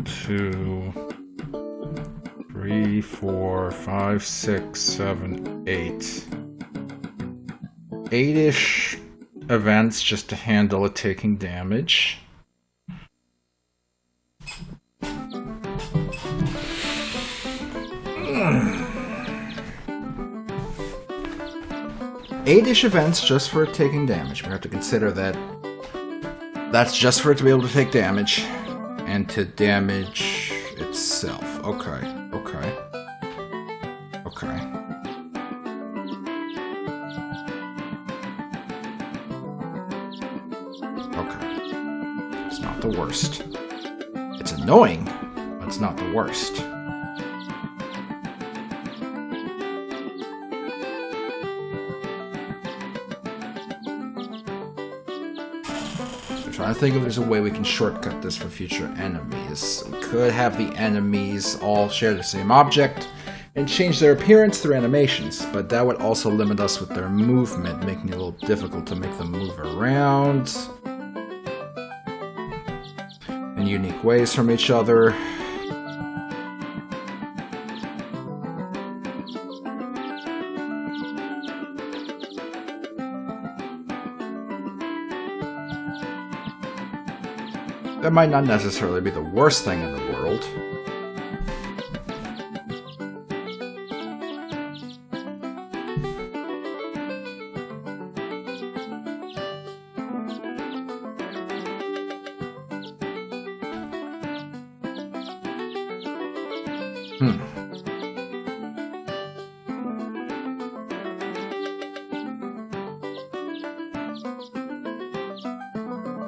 Two, 3, 4, 5, 6, 7, 8. 8-ish events just to handle it taking damage. Eight-ish events just for it taking damage. We have to consider that that's just for it to be able to take damage. And to damage itself. Okay, okay. Okay. Okay. It's not the worst. It's annoying, but it's not the worst. I think if there's a way we can shortcut this for future enemies. We could have the enemies all share the same object and change their appearance through animations, but that would also limit us with their movement, making it a little difficult to make them move around. in unique ways from each other. That might not necessarily be the worst thing in the world.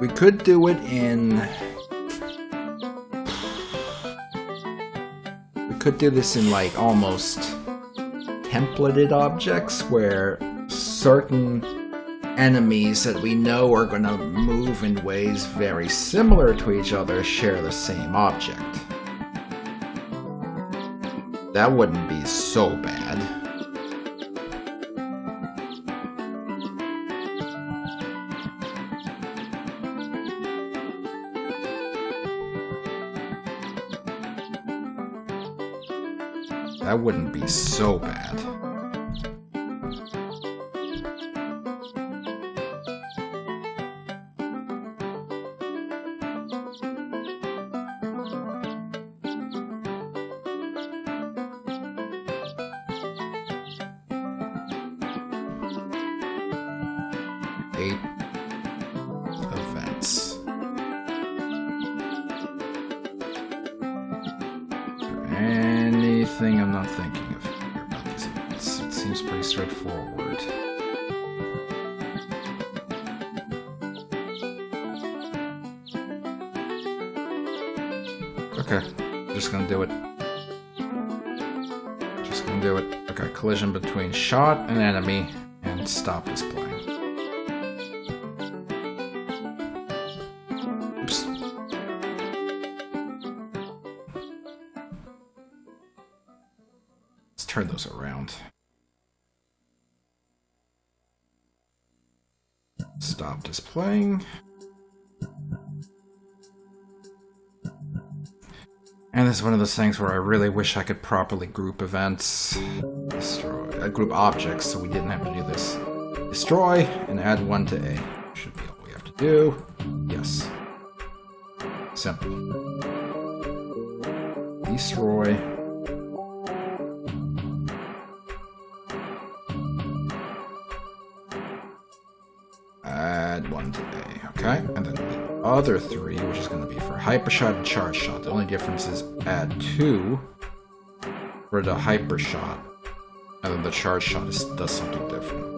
We could do it in... We could do this in like almost templated objects where certain enemies that we know are going to move in ways very similar to each other share the same object. That wouldn't be so bad. That wouldn't be so bad. Events. Anything I'm not thinking of here about these events? It seems pretty straightforward. Okay, just gonna do it. Just gonna do it. Okay, collision between shot and enemy, and stop display. Oops. Let's turn those around. Stop displaying. And this is one of those things where I really wish I could properly group events. Destroy, group objects, so we didn't have to do this. Destroy and add one to A. Should be all we have to do. Yes. Simple. Destroy. Add one to A. Okay, and then the other three, which is going to be for hyper shot and charge shot. The only difference is add 2 for the hyper shot, and then the charge shot does something different.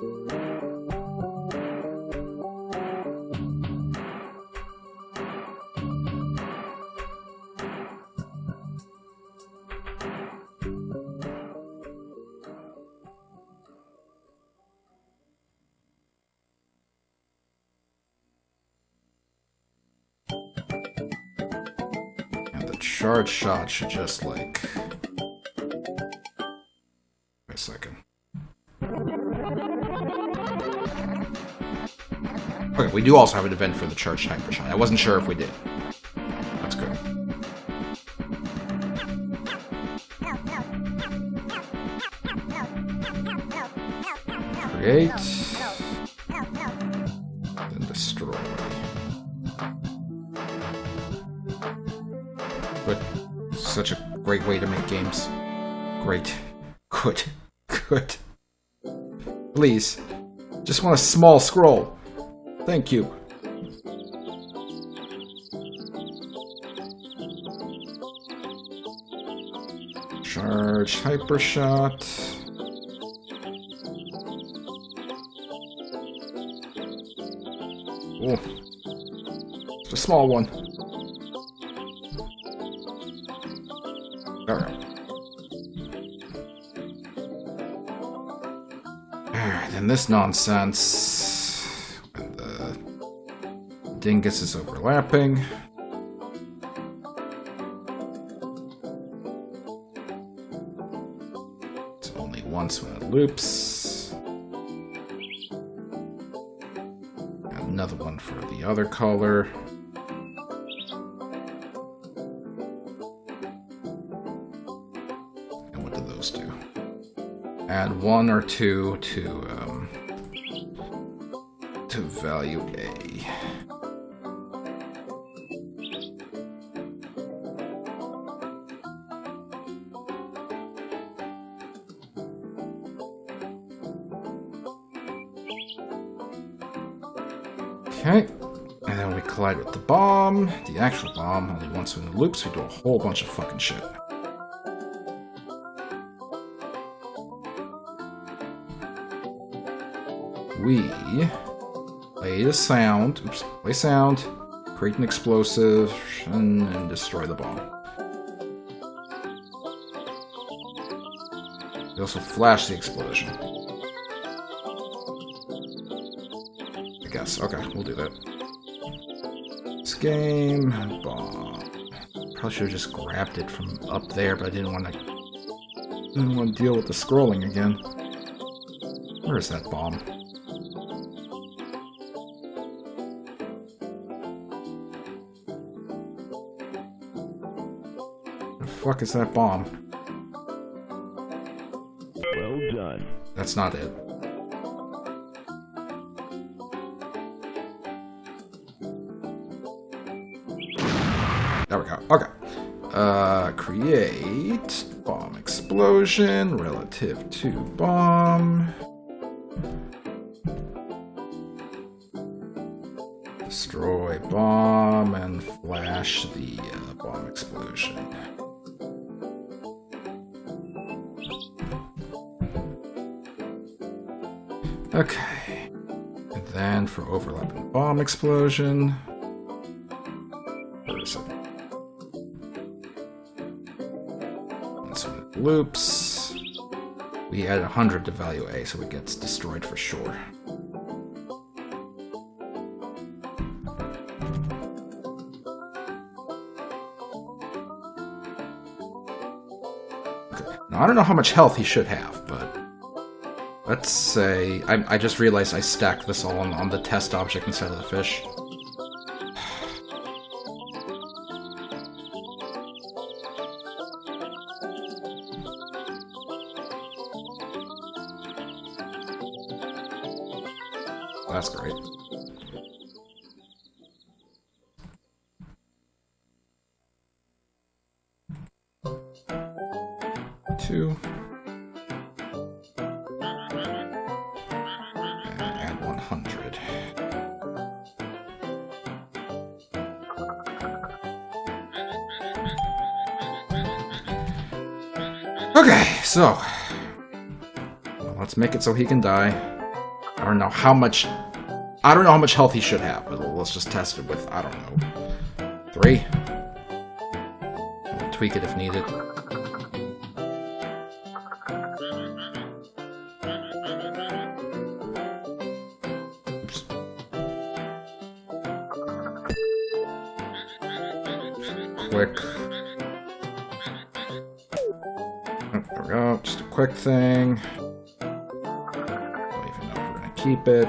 Charge shot should just like... Wait a second. Okay, we do also have an event for the charge hyper shot. I wasn't sure if we did. That's good. Create. Then destroy. But such a great way to make games. Great. Good. Good. Please. Just want a small scroll. Thank you. Charge hyper shot. Oh. It's a small one. Alright. Alright, then this nonsense. When the dingus is overlapping. It's only once when it loops. And another one for the other color. add 1 or 2 to value A. Okay, and then we collide with the bomb, the actual bomb, only once in the loops, we do a whole bunch of fucking shit. We play the sound, play sound, create an explosive, and destroy the bomb. We also flash the explosion. I guess. Okay, we'll do that. This game, bomb. Probably should have just grabbed it from up there, but I didn't want to deal with the scrolling again. Where is that bomb? Where the fuck is that bomb? Well done. That's not it. There we go. Okay. Create bomb explosion relative to bomb. Destroy bomb and flash the bomb explosion. Okay. And then for overlapping bomb explosion. Where is it? Loops. We add 100 to value A, so it gets destroyed for sure. Okay. Now, I don't know how much health he should have, but let's say I just realized I stacked this all on the test object instead of the fish. That's great. Two. And add 100. Okay, so let's make it so he can die. I don't know how much health he should have, but let's just test it with, I don't know, 3. We'll tweak it if needed. Oops. Quick. Oh, there we go, just a quick thing. Don't even know if we're gonna keep it.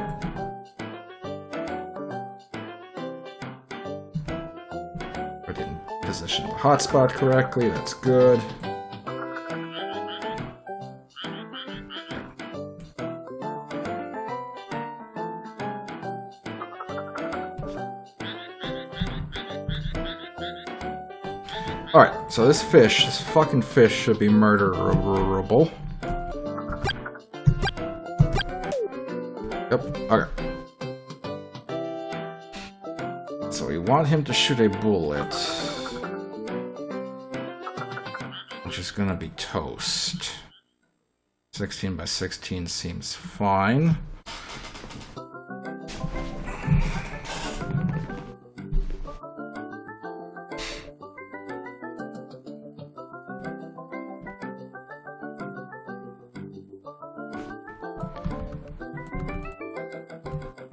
Position the hotspot correctly, that's good. Alright, so this fucking fish should be murderable. Yep, okay. So we want him to shoot a bullet. Which is gonna be toast. 16 by 16 seems fine.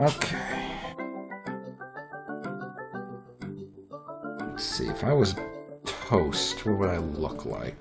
Okay. Let's see, if I was toast, what would I look like?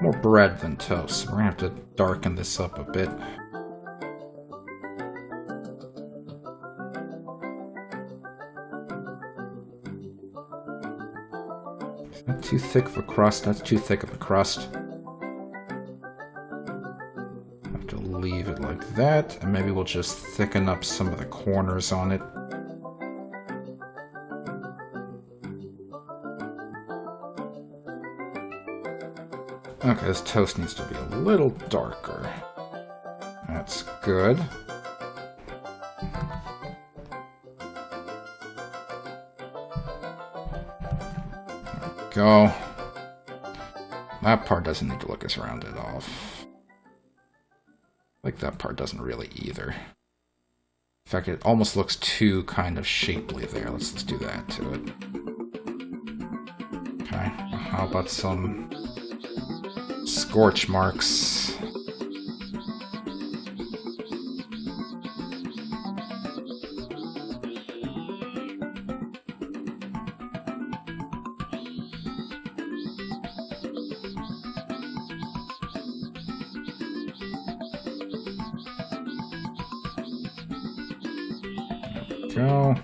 More bread than toast. So we're gonna have to darken this up a bit. Not too thick of a crust. That's too thick of a crust. Have to leave it like that, and maybe we'll just thicken up some of the corners on it. Okay, this toast needs to be a little darker. That's good. Go. That part doesn't need to look as rounded off. Like that part doesn't really either. In fact, it almost looks too kind of shapely there. Let's do that to it. Okay, how about some scorch marks? Go.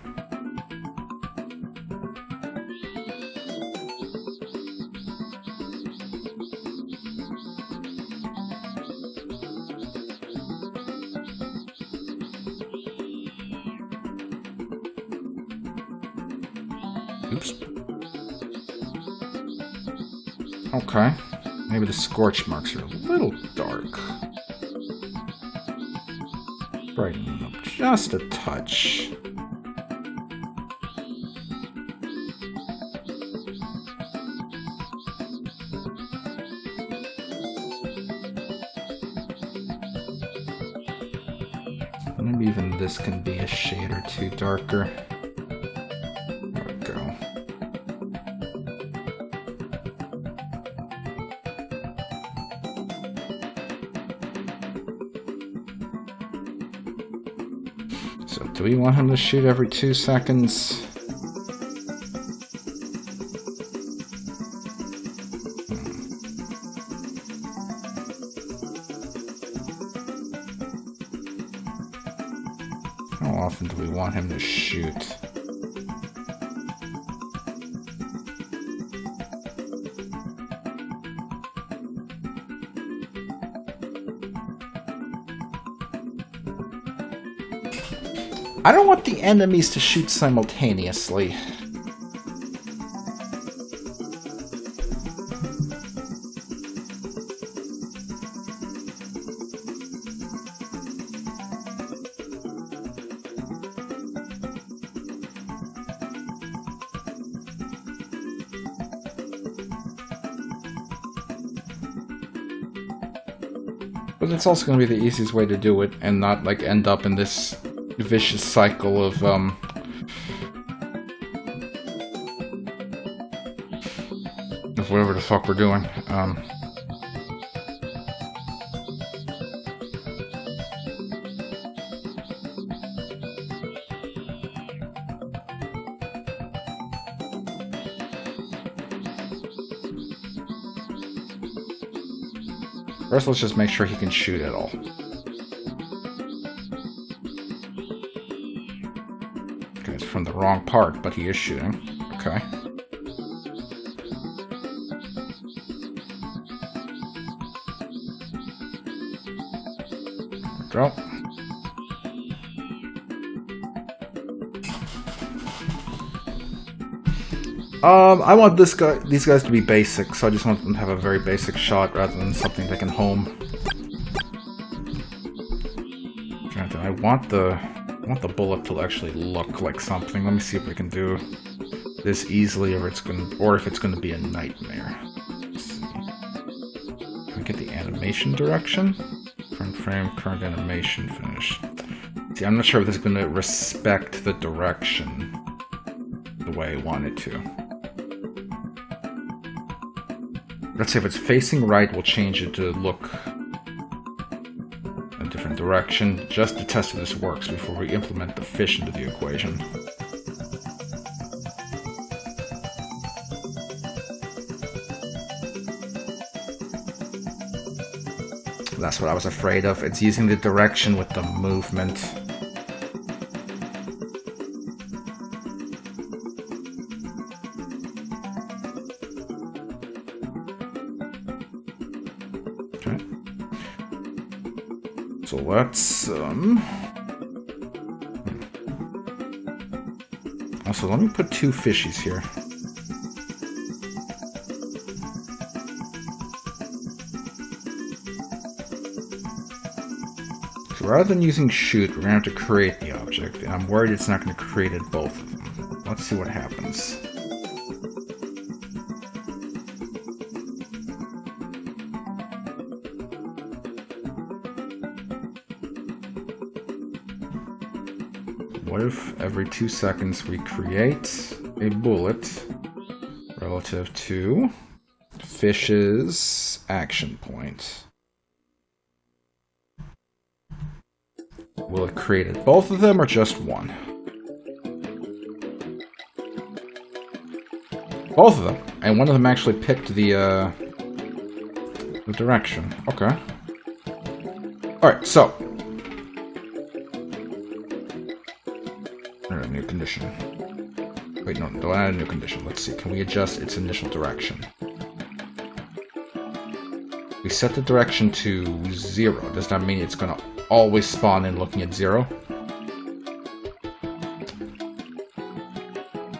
Oops. Okay. Maybe the scorch marks are a little dark. Brighten them up just a touch. Maybe even this can be a shade or two darker. There we go. So do we want him to shoot every 2 seconds? How often do we want him to shoot? I don't want the enemies to shoot simultaneously. But it's also going to be the easiest way to do it and not like end up in this vicious cycle of whatever the fuck we're doing. First, let's just make sure he can shoot at all. Okay, it's from the wrong part, but he is shooting. Okay. There we go. I want these guys to be basic, so I just want them to have a very basic shot rather than something they can home. Okay, I want the bullet to actually look like something. Let me see if we can do this easily, or if it's gonna be a nightmare. Let's see. Can I get the animation direction? Current frame, current animation, finish. See, I'm not sure if this is gonna respect the direction the way I want it to. Let's say if it's facing right, we'll change it to look a different direction, just to test if this works before we implement the fish into the equation. That's what I was afraid of. It's using the direction with the movement. Okay. So let's also, let me put 2 fishies here. So rather than using shoot, we're going to have to create the object, and I'm worried it's not going to create it both of them. Let's see what happens. What if every 2 seconds we create a bullet relative to fish's action point? Will it create it both of them or just one? Both of them. And one of them actually picked the direction. Okay. Alright, so. A new condition. Wait, no, don't add a new condition. Let's see. Can we adjust its initial direction? We set the direction to 0. Does that mean it's going to always spawn in looking at 0?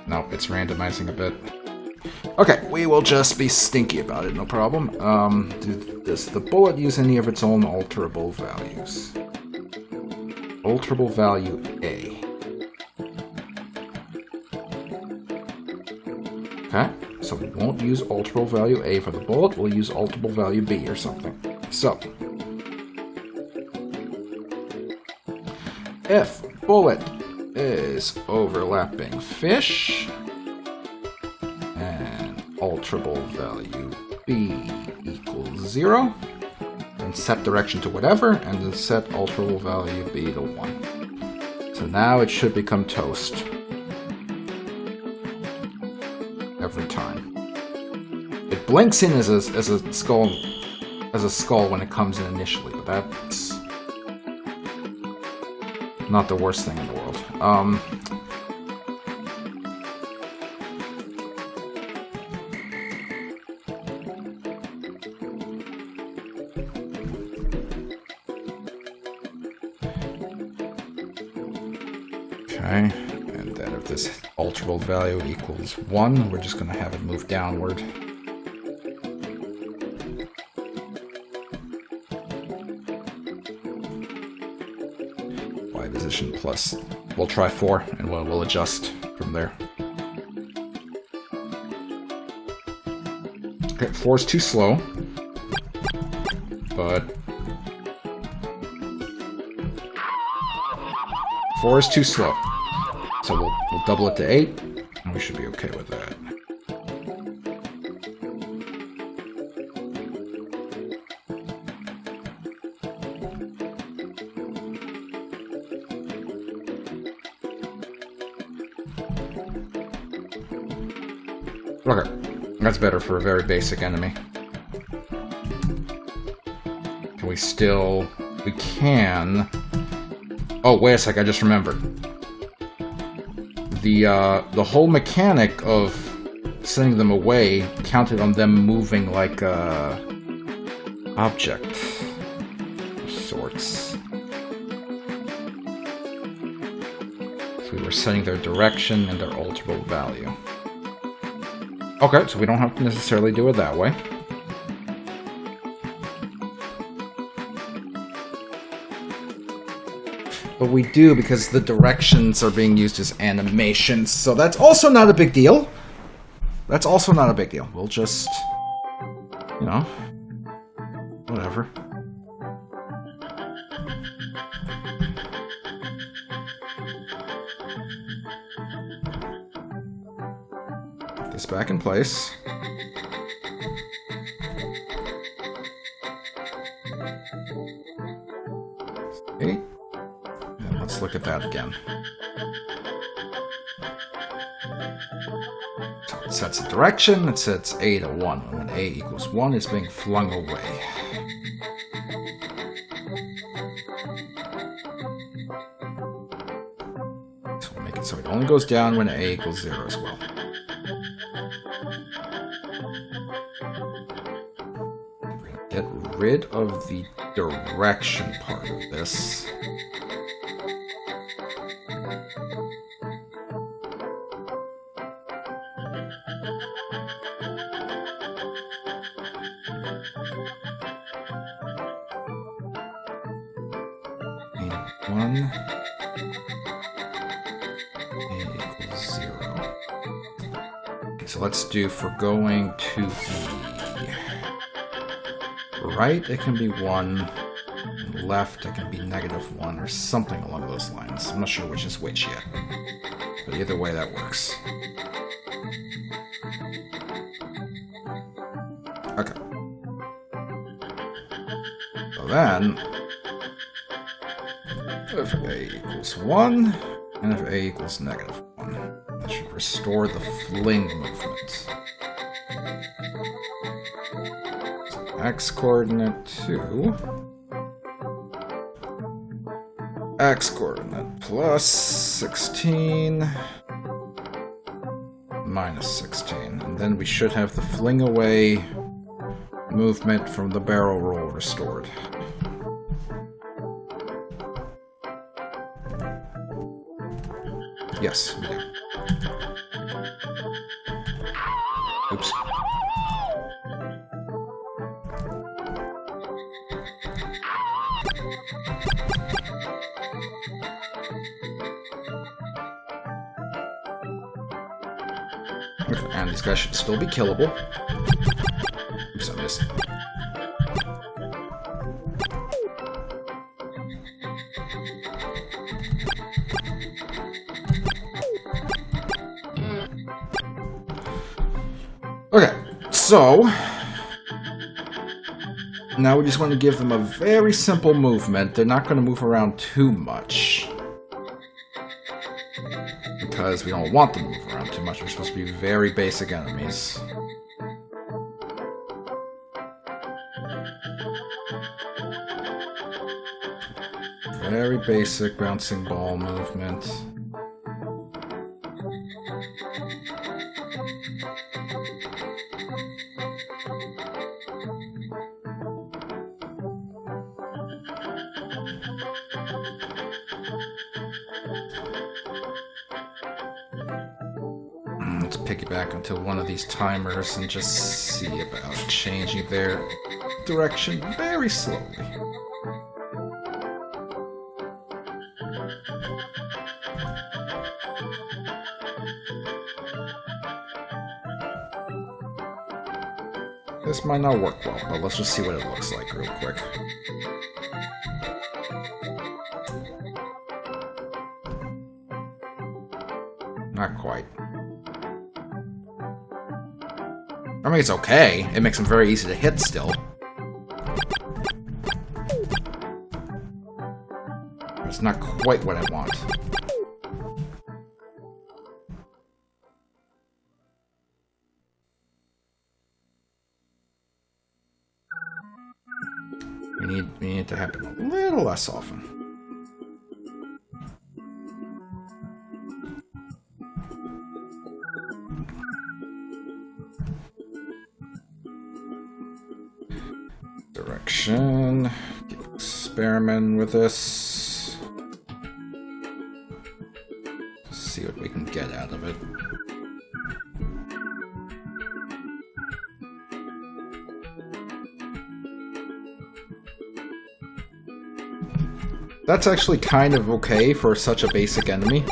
No, it's randomizing a bit. Okay, we will just be stinky about it, no problem. Does the bullet use any of its own alterable values? Alterable value A. Okay, so we won't use alterable value A for the bullet, we'll use alterable value B or something. So, if bullet is overlapping fish, and alterable value B equals 0, then set direction to whatever, and then set alterable value B to 1. So now it should become toast. Every time. It blinks in as a skull when it comes in initially, but that's not the worst thing in the world. Okay. If this alterable value equals 1, we're just going to have it move downward. Y position plus. We'll try 4, and we'll adjust from there. Okay, 4 is too slow, but 4 is too slow. So we'll double it to 8, and we should be okay with that. Okay, that's better for a very basic enemy. Can we still... We can... Oh, wait a sec, I just remembered. The whole mechanic of sending them away counted on them moving like a object of sorts. So we were setting their direction and their alterable value. Okay, so we don't have to necessarily do it that way. But we do because the directions are being used as animations, so that's also not a big deal. That's also not a big deal. We'll just, you know, whatever. Put this back in place. Okay. Let's look at that again. So it sets a direction, it sets A to 1. When A equals 1, it's being flung away. only goes down when A equals 0 as well. Get rid of the direction part of this. A1 A equals 0. Okay, so let's do for going to the right, it can be 1, and left, it can be -1, or something along those lines. I'm not sure which is which yet, but either way that works. Okay. So then, if A equals 1, and if A equals -1, that should restore the fling movement. So x coordinate 2, x coordinate plus 16, minus 16, and then we should have the fling away movement from the barrel roll restored. Yes, we do. Oops. And these guys should still be killable. Oops, I missed. Okay, so now we just want to give them a very simple movement. They're not going to move around too much, because we don't want them to move around too much. They're supposed to be very basic enemies. Very basic bouncing ball movement. Let's piggyback onto one of these timers and just see about changing their direction very slowly. This might not work well, but let's just see what it looks like real quick. Not quite. I mean, it's okay. It makes them very easy to hit still. It's not quite what I want. We need to happen a little less often. Direction. Keep experimenting with this. See what we can get out of it. That's actually kind of okay for such a basic enemy.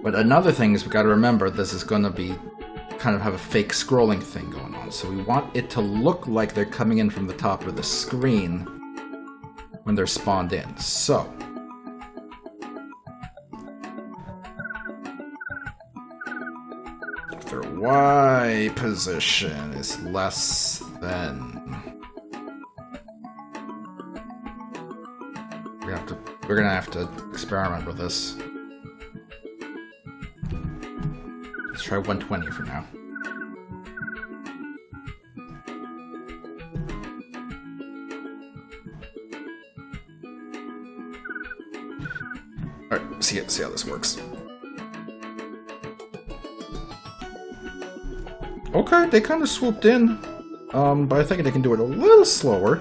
But another thing is we gotta remember this is gonna be kind of have a fake scrolling thing going on. So we want it to look like they're coming in from the top of the screen when they're spawned in. So if their Y position is less than, we're gonna have to experiment with this. Let's try 120 for now. Alright, see how this works. Okay, they kind of swooped in. But I think they can do it a little slower.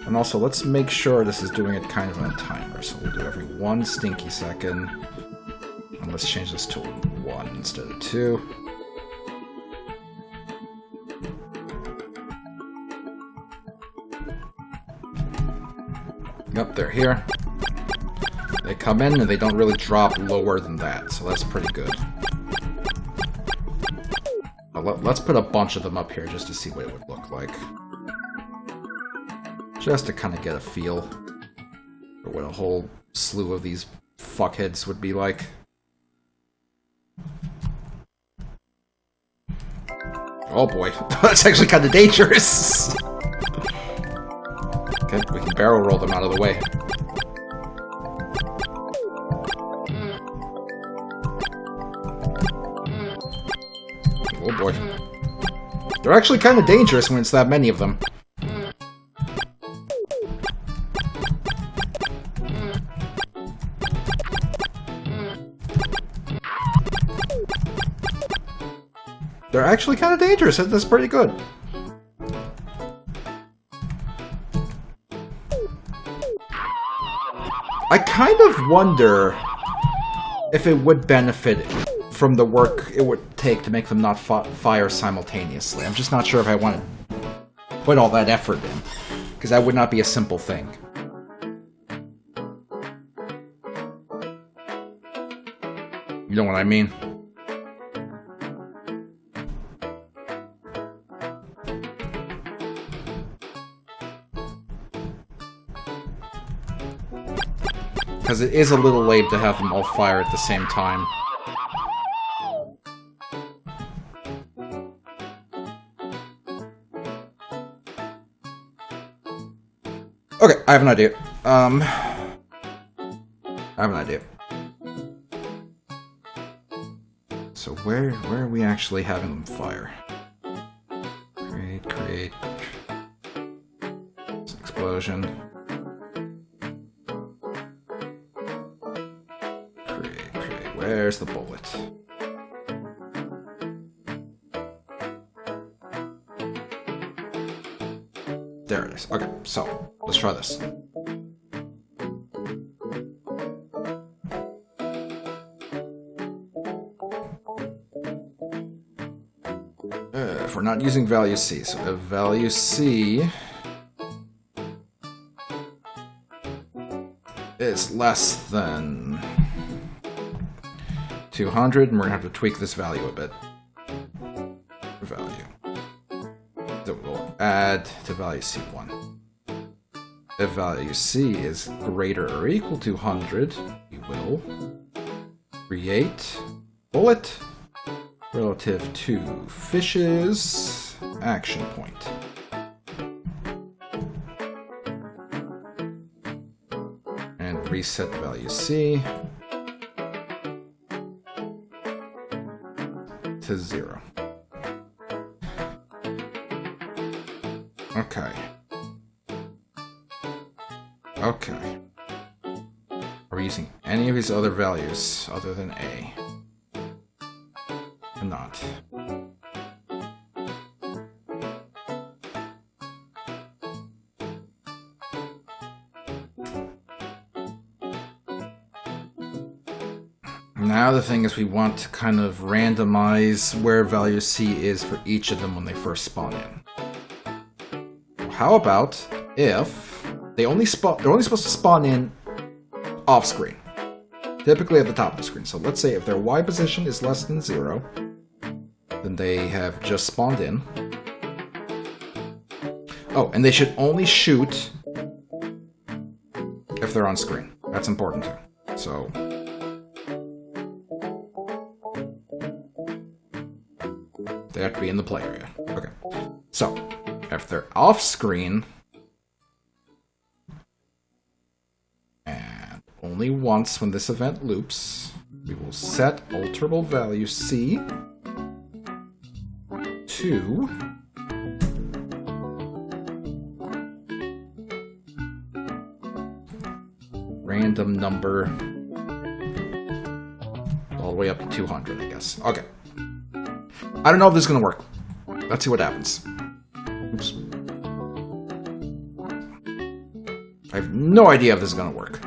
And also, let's make sure this is doing it kind of on a timer. So we'll do every 1 stinky second. And let's change this to 1 instead of 2. Yep, they're here. They come in and they don't really drop lower than that, so that's pretty good. Let's put a bunch of them up here just to see what it would look like. Just to kind of get a feel for what a whole slew of these fuckheads would be like. Oh boy, that's actually kind of dangerous! Okay, we can barrel roll them out of the way. Oh boy. They're actually kind of dangerous when it's that many of them. They're actually kind of dangerous. That's pretty good. I kind of wonder if it would benefit from the work it would take to make them not fire simultaneously. I'm just not sure if I want to put all that effort in, because that would not be a simple thing. You know what I mean? Because it is a little lame to have them all fire at the same time. Okay, I have an idea. I have an idea. So where are we actually having them fire? Create. Explosion. Create. Where's the bullet? There it is. Okay, so let's try this. If we're not using value C, so if value C is less than 200, and we're gonna have to tweak this value a bit. Value. So we'll add to value C1. If value C is greater or equal to 100, we will create bullet relative to fish's action point. And reset the value C to 0. Okay. Okay. Are we using any of these other values other than A? I'm not. Now the thing is we want to kind of randomize where value C is for each of them when they first spawn in. How about if they're only supposed to spawn in off screen, typically at the top of the screen. So let's say if their Y position is less than 0, then they have just spawned in. Oh, and they should only shoot if they're on screen. That's important too. So they have to be in the play area. Okay. So if they're off screen and only once when this event loops, We will set alterable value C to random number all the way up to 200, I guess. Okay. I don't know if this is going to work. Let's see what happens. Oops. I have no idea if this is going to work.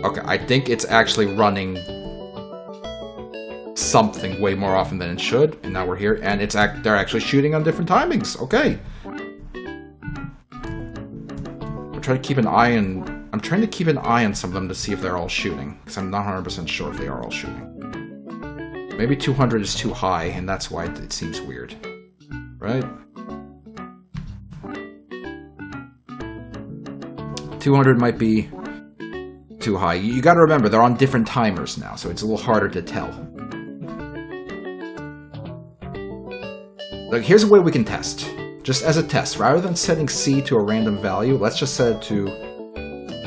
Okay, I think it's actually running something way more often than it should, and now we're here, and they're actually shooting on different timings. Okay. I'm trying to keep an eye on some of them to see if they're all shooting, because I'm not 100% sure if they are all shooting. Maybe 200 is too high, and that's why it seems weird. Right? 200 might be too high. You gotta remember, they're on different timers now, so it's a little harder to tell. Like, here's a way we can test. Just as a test, rather than setting C to a random value, let's just set it to...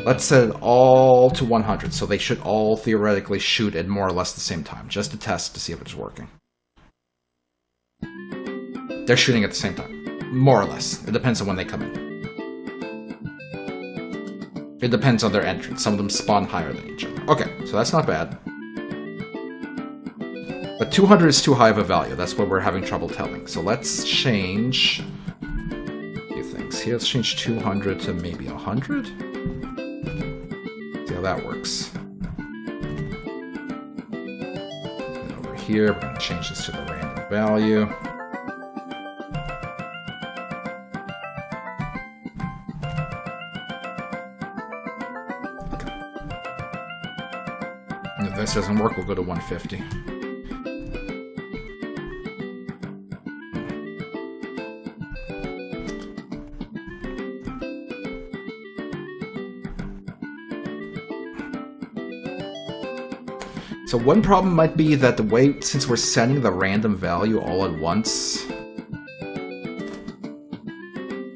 Let's set it all to 100, so they should all theoretically shoot at more or less the same time, just to test to see if it's working. They're shooting at the same time. More or less. It depends on when they come in. It depends on their entrance. Some of them spawn higher than each other. Okay, so that's not bad. But 200 is too high of a value. That's what we're having trouble telling. So let's change a few things. Here, let's change 200 to maybe 100. See how that works. And over here, we're going to change this to the random value. Okay. And if this doesn't work, we'll go to 150. So one problem might be that the way, since we're setting the random value all at once,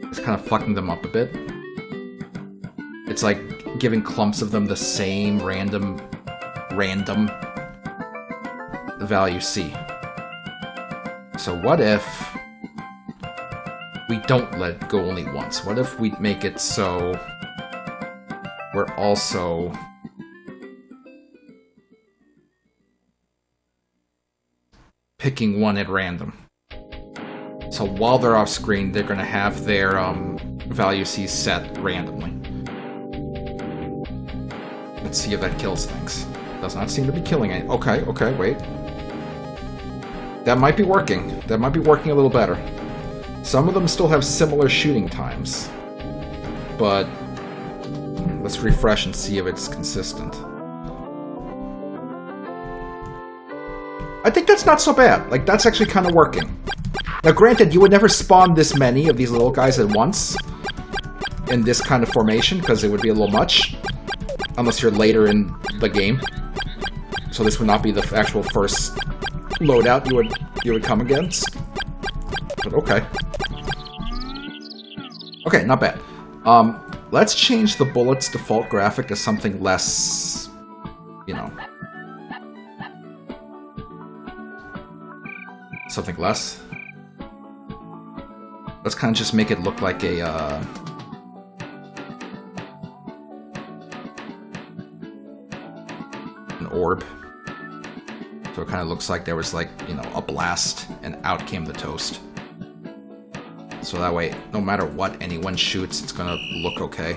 it's kind of fucking them up a bit. It's like giving clumps of them the same random value C. So what if we don't let it go only once? What if we make it so we're also... picking one at random. So while they're off screen, they're going to have their value C set randomly. Let's see if that kills things. Does not seem to be killing it. Okay, wait. That might be working. That might be working a little better. Some of them still have similar shooting times. But let's refresh and see if it's consistent. I think that's not so bad. Like, that's actually kind of working. Now, granted, you would never spawn this many of these little guys at once in this kind of formation, because it would be a little much. Unless you're later in the game. So this would not be the actual first loadout you would come against. But okay. Okay, not bad. Let's change the bullet's default graphic to something less, you know... something less. Let's kind of just make it look like a, an orb. So it kind of looks like there was, like, you know, a blast, and out came the toast. So that way, no matter what anyone shoots, it's gonna look okay.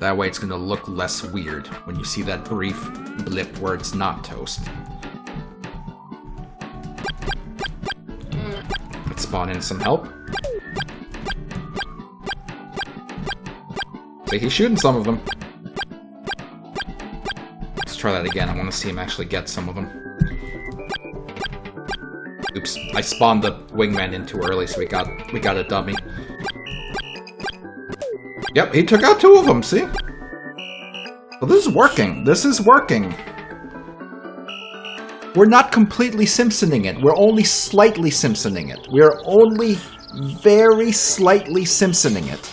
That way it's going to look less weird when you see that brief blip where it's not toast. Let's spawn in some help. See, he's shooting some of them. try that again. I want to see him actually get some of them. Oops, I spawned the wingman in too early, so we got a dummy. Yep, he took out 2 of them, see? Well, this is working. This is working. We're not completely Simpsoning it. We're only slightly Simpsoning it. We're only very slightly Simpsoning it.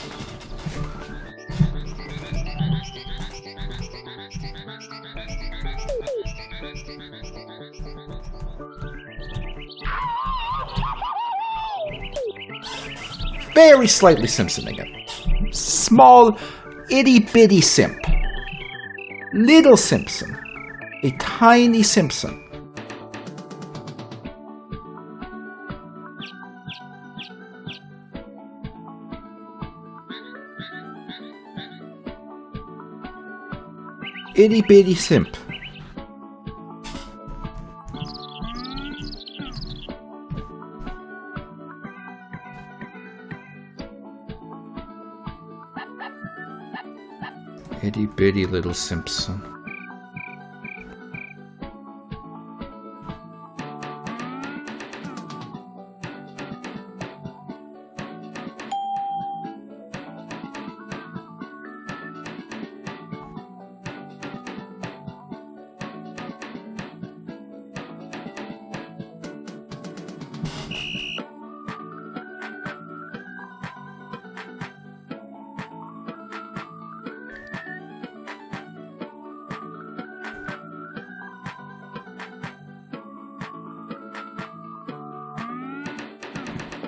Very slightly Simpsoning it. Small, itty-bitty simp. Little Simpson. A tiny Simpson. Itty-bitty simp. Itty-bitty little Simpson.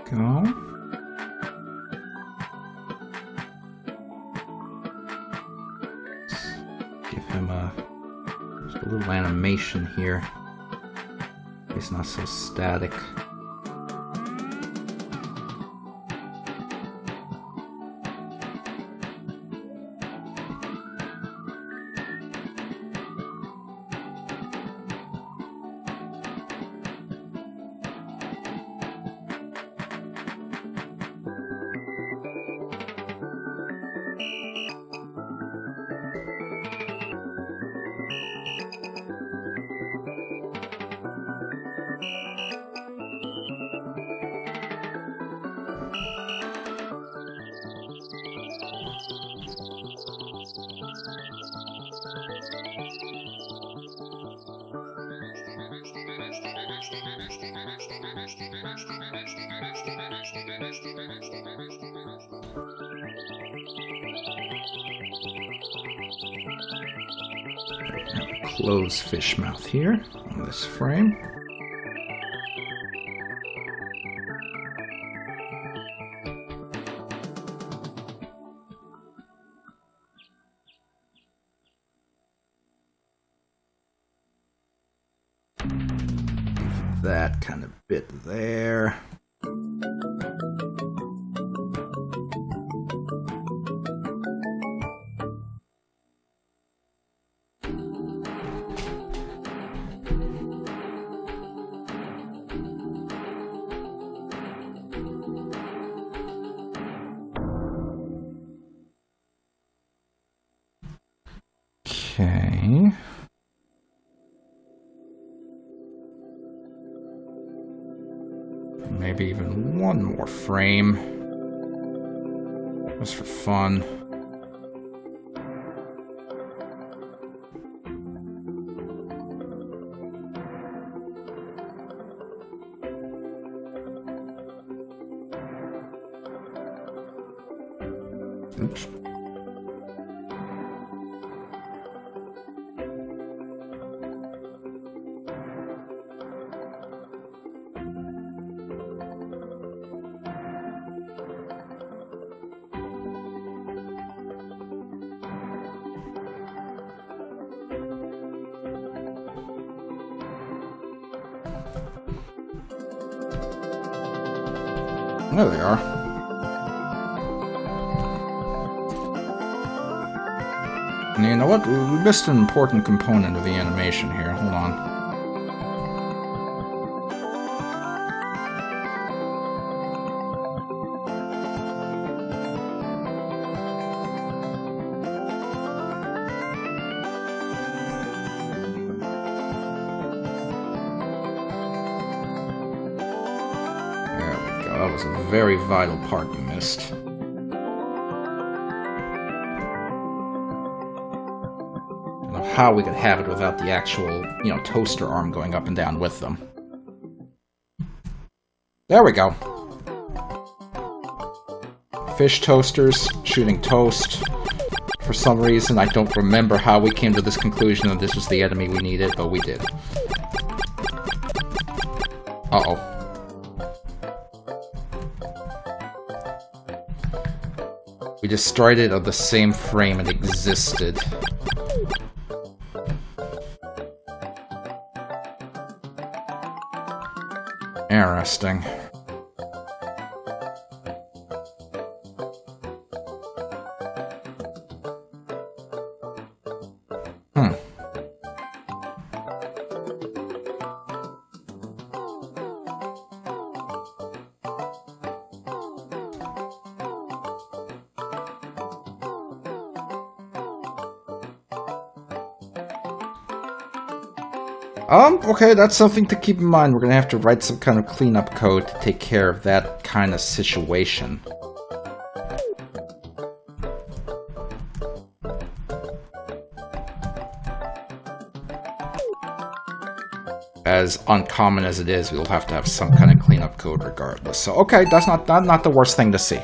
Go. Give him just a little animation here. He's not so static. Close fish mouth here on this frame. That kind of bit there. Okay. Maybe even one more frame. Just for fun. Oops. There they are. And you know what? We missed an important component of the animation here. Hold on. was a very vital part you missed. I don't know how we could have it without the actual, you know, toaster arm going up and down with them. There we go. Fish toasters, shooting toast. For some reason, I don't remember how we came to this conclusion that this was the enemy we needed, but we did. Uh-oh. We destroyed it on the same frame it existed. Interesting. Okay, that's something to keep in mind. We're gonna have to write some kind of cleanup code to take care of that kind of situation. As uncommon as it is, we'll have to have some kind of cleanup code regardless. So, okay, that's not the worst thing to see.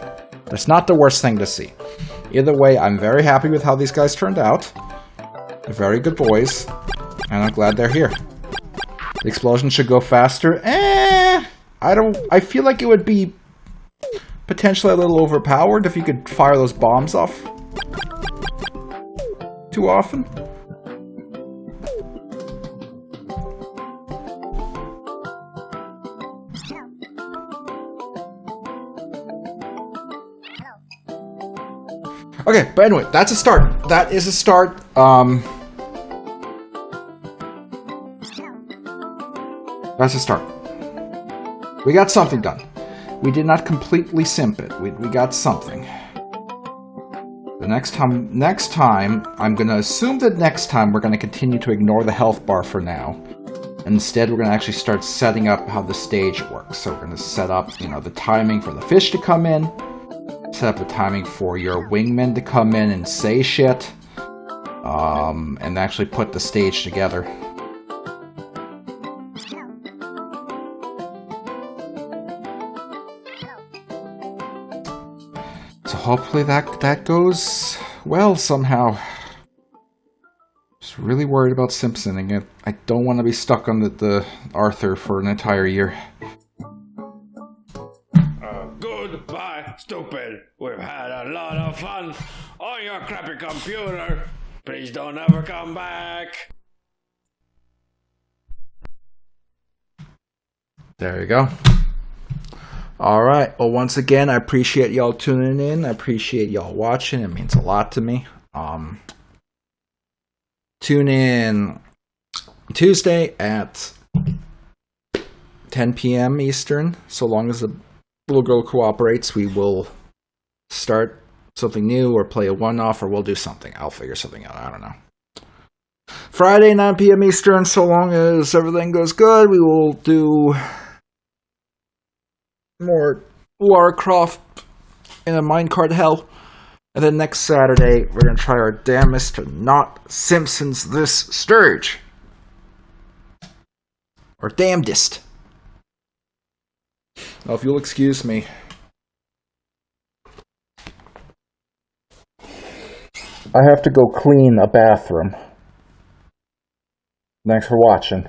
That's not the worst thing to see. Either way, I'm very happy with how these guys turned out. They're very good boys, and I'm glad they're here. The explosion should go faster. I feel like it would be potentially a little overpowered if you could fire those bombs off too often. Okay, but anyway, that's a start. That is a start. That's a start. We got something done. We did not completely simp it. We got something. The next time, I'm going to assume that next time we're going to continue to ignore the health bar for now. Instead, we're going to actually start setting up how the stage works. So we're going to set up, you know, the timing for the fish to come in. Set up the timing for your wingmen to come in and say shit. And actually put the stage together. So hopefully that goes well somehow. Just really worried about Simpsoning it. I don't want to be stuck on the Arthur for an entire year. Goodbye, stupid. We've had a lot of fun on your crappy computer. Please don't ever come back. There you go. Alright, well once again, I appreciate y'all tuning in. I appreciate y'all watching. It means a lot to me. Tune in Tuesday at 10 p.m. Eastern. So long as the little girl cooperates, we will start something new or play a one-off, or we'll do something. I'll figure something out. I don't know. Friday, 9 p.m. Eastern, so long as everything goes good, we will do more Lara Croft in a minecart hell. And then next Saturday, we're going to try our damnedest to not Simpsons this stage. Or damnedest. Now, if you'll excuse me. I have to go clean a bathroom. Thanks for watching.